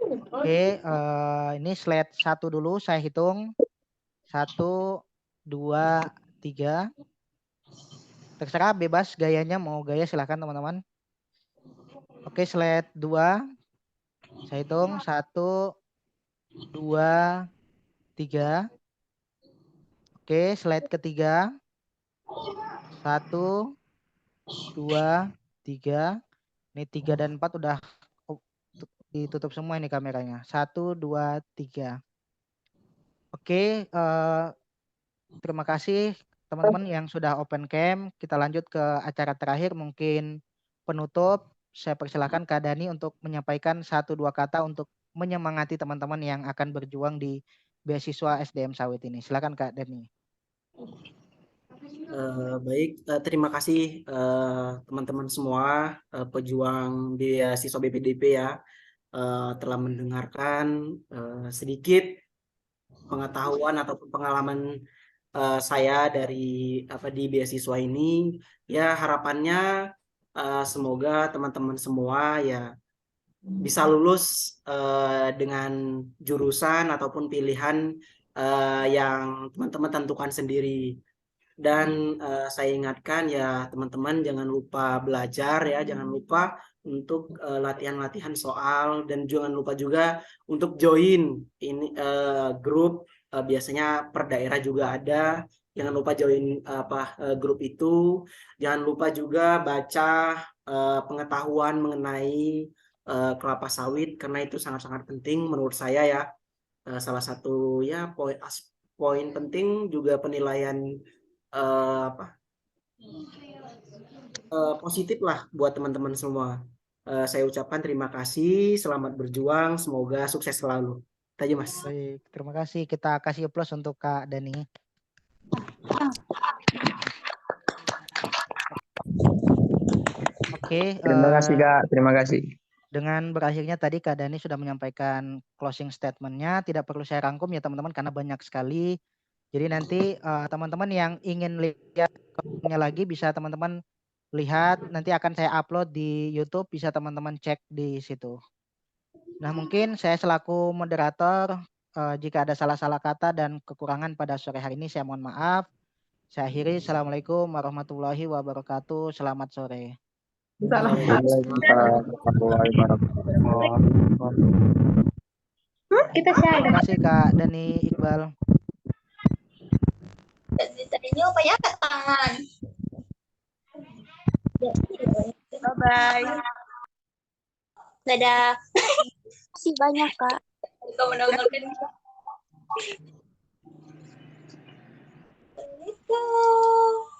Oke, ini slide 1 dulu saya hitung. 1, 2, 3. Terserah bebas gayanya, mau gaya silahkan teman-teman. Oke, slide 2. Saya hitung 1, 2, 3. Oke, slide ketiga. 1, 2, 3. Ini 3 dan 4 udah ditutup semua ini kameranya. 1, 2, 3. Oke, terima kasih teman-teman yang sudah open cam. Kita lanjut ke acara terakhir, mungkin penutup. Saya persilakan Kak Dani untuk menyampaikan 1-2 kata untuk menyemangati teman-teman yang akan berjuang di beasiswa SDM Sawit ini. Silakan Kak Dani. Baik, terima kasih teman-teman semua pejuang beasiswa BPDP ya, telah mendengarkan sedikit pengetahuan ataupun pengalaman saya dari di beasiswa ini. Ya harapannya semoga teman-teman semua ya bisa lulus dengan jurusan ataupun pilihan yang teman-teman tentukan sendiri. Dan saya ingatkan ya teman-teman jangan lupa belajar ya, jangan lupa untuk latihan-latihan soal, dan jangan lupa juga untuk join ini grup, biasanya per daerah juga ada. Jangan lupa join grup itu. Jangan lupa juga baca pengetahuan mengenai kelapa sawit karena itu sangat-sangat penting menurut saya ya. Salah satu ya poin penting juga penilaian positif lah buat teman-teman semua. Saya ucapkan terima kasih, selamat berjuang, semoga sukses selalu. Itu aja, Mas. Baik, terima kasih. Kita kasih plus untuk Kak Dani. Oke. Terima kasih Kak, terima kasih. Dengan berakhirnya tadi Kak Dani sudah menyampaikan closing statement-nya, tidak perlu saya rangkum ya teman-teman karena banyak sekali. Jadi nanti teman-teman yang ingin lihat lagi bisa teman-teman lihat, nanti akan saya upload di YouTube, bisa teman-teman cek di situ. Nah, mungkin saya selaku moderator, jika ada salah-salah kata dan kekurangan pada sore hari ini, saya mohon maaf. Saya akhiri. Assalamualaikum warahmatullahi wabarakatuh. Selamat sore. Kita share. Terima kasih Kak Dani Iqbal. Tadinya banyak tangan. Bye-bye. Dadah. Masih banyak, Kak. Kamu mendengarkan. Assalamualaikum.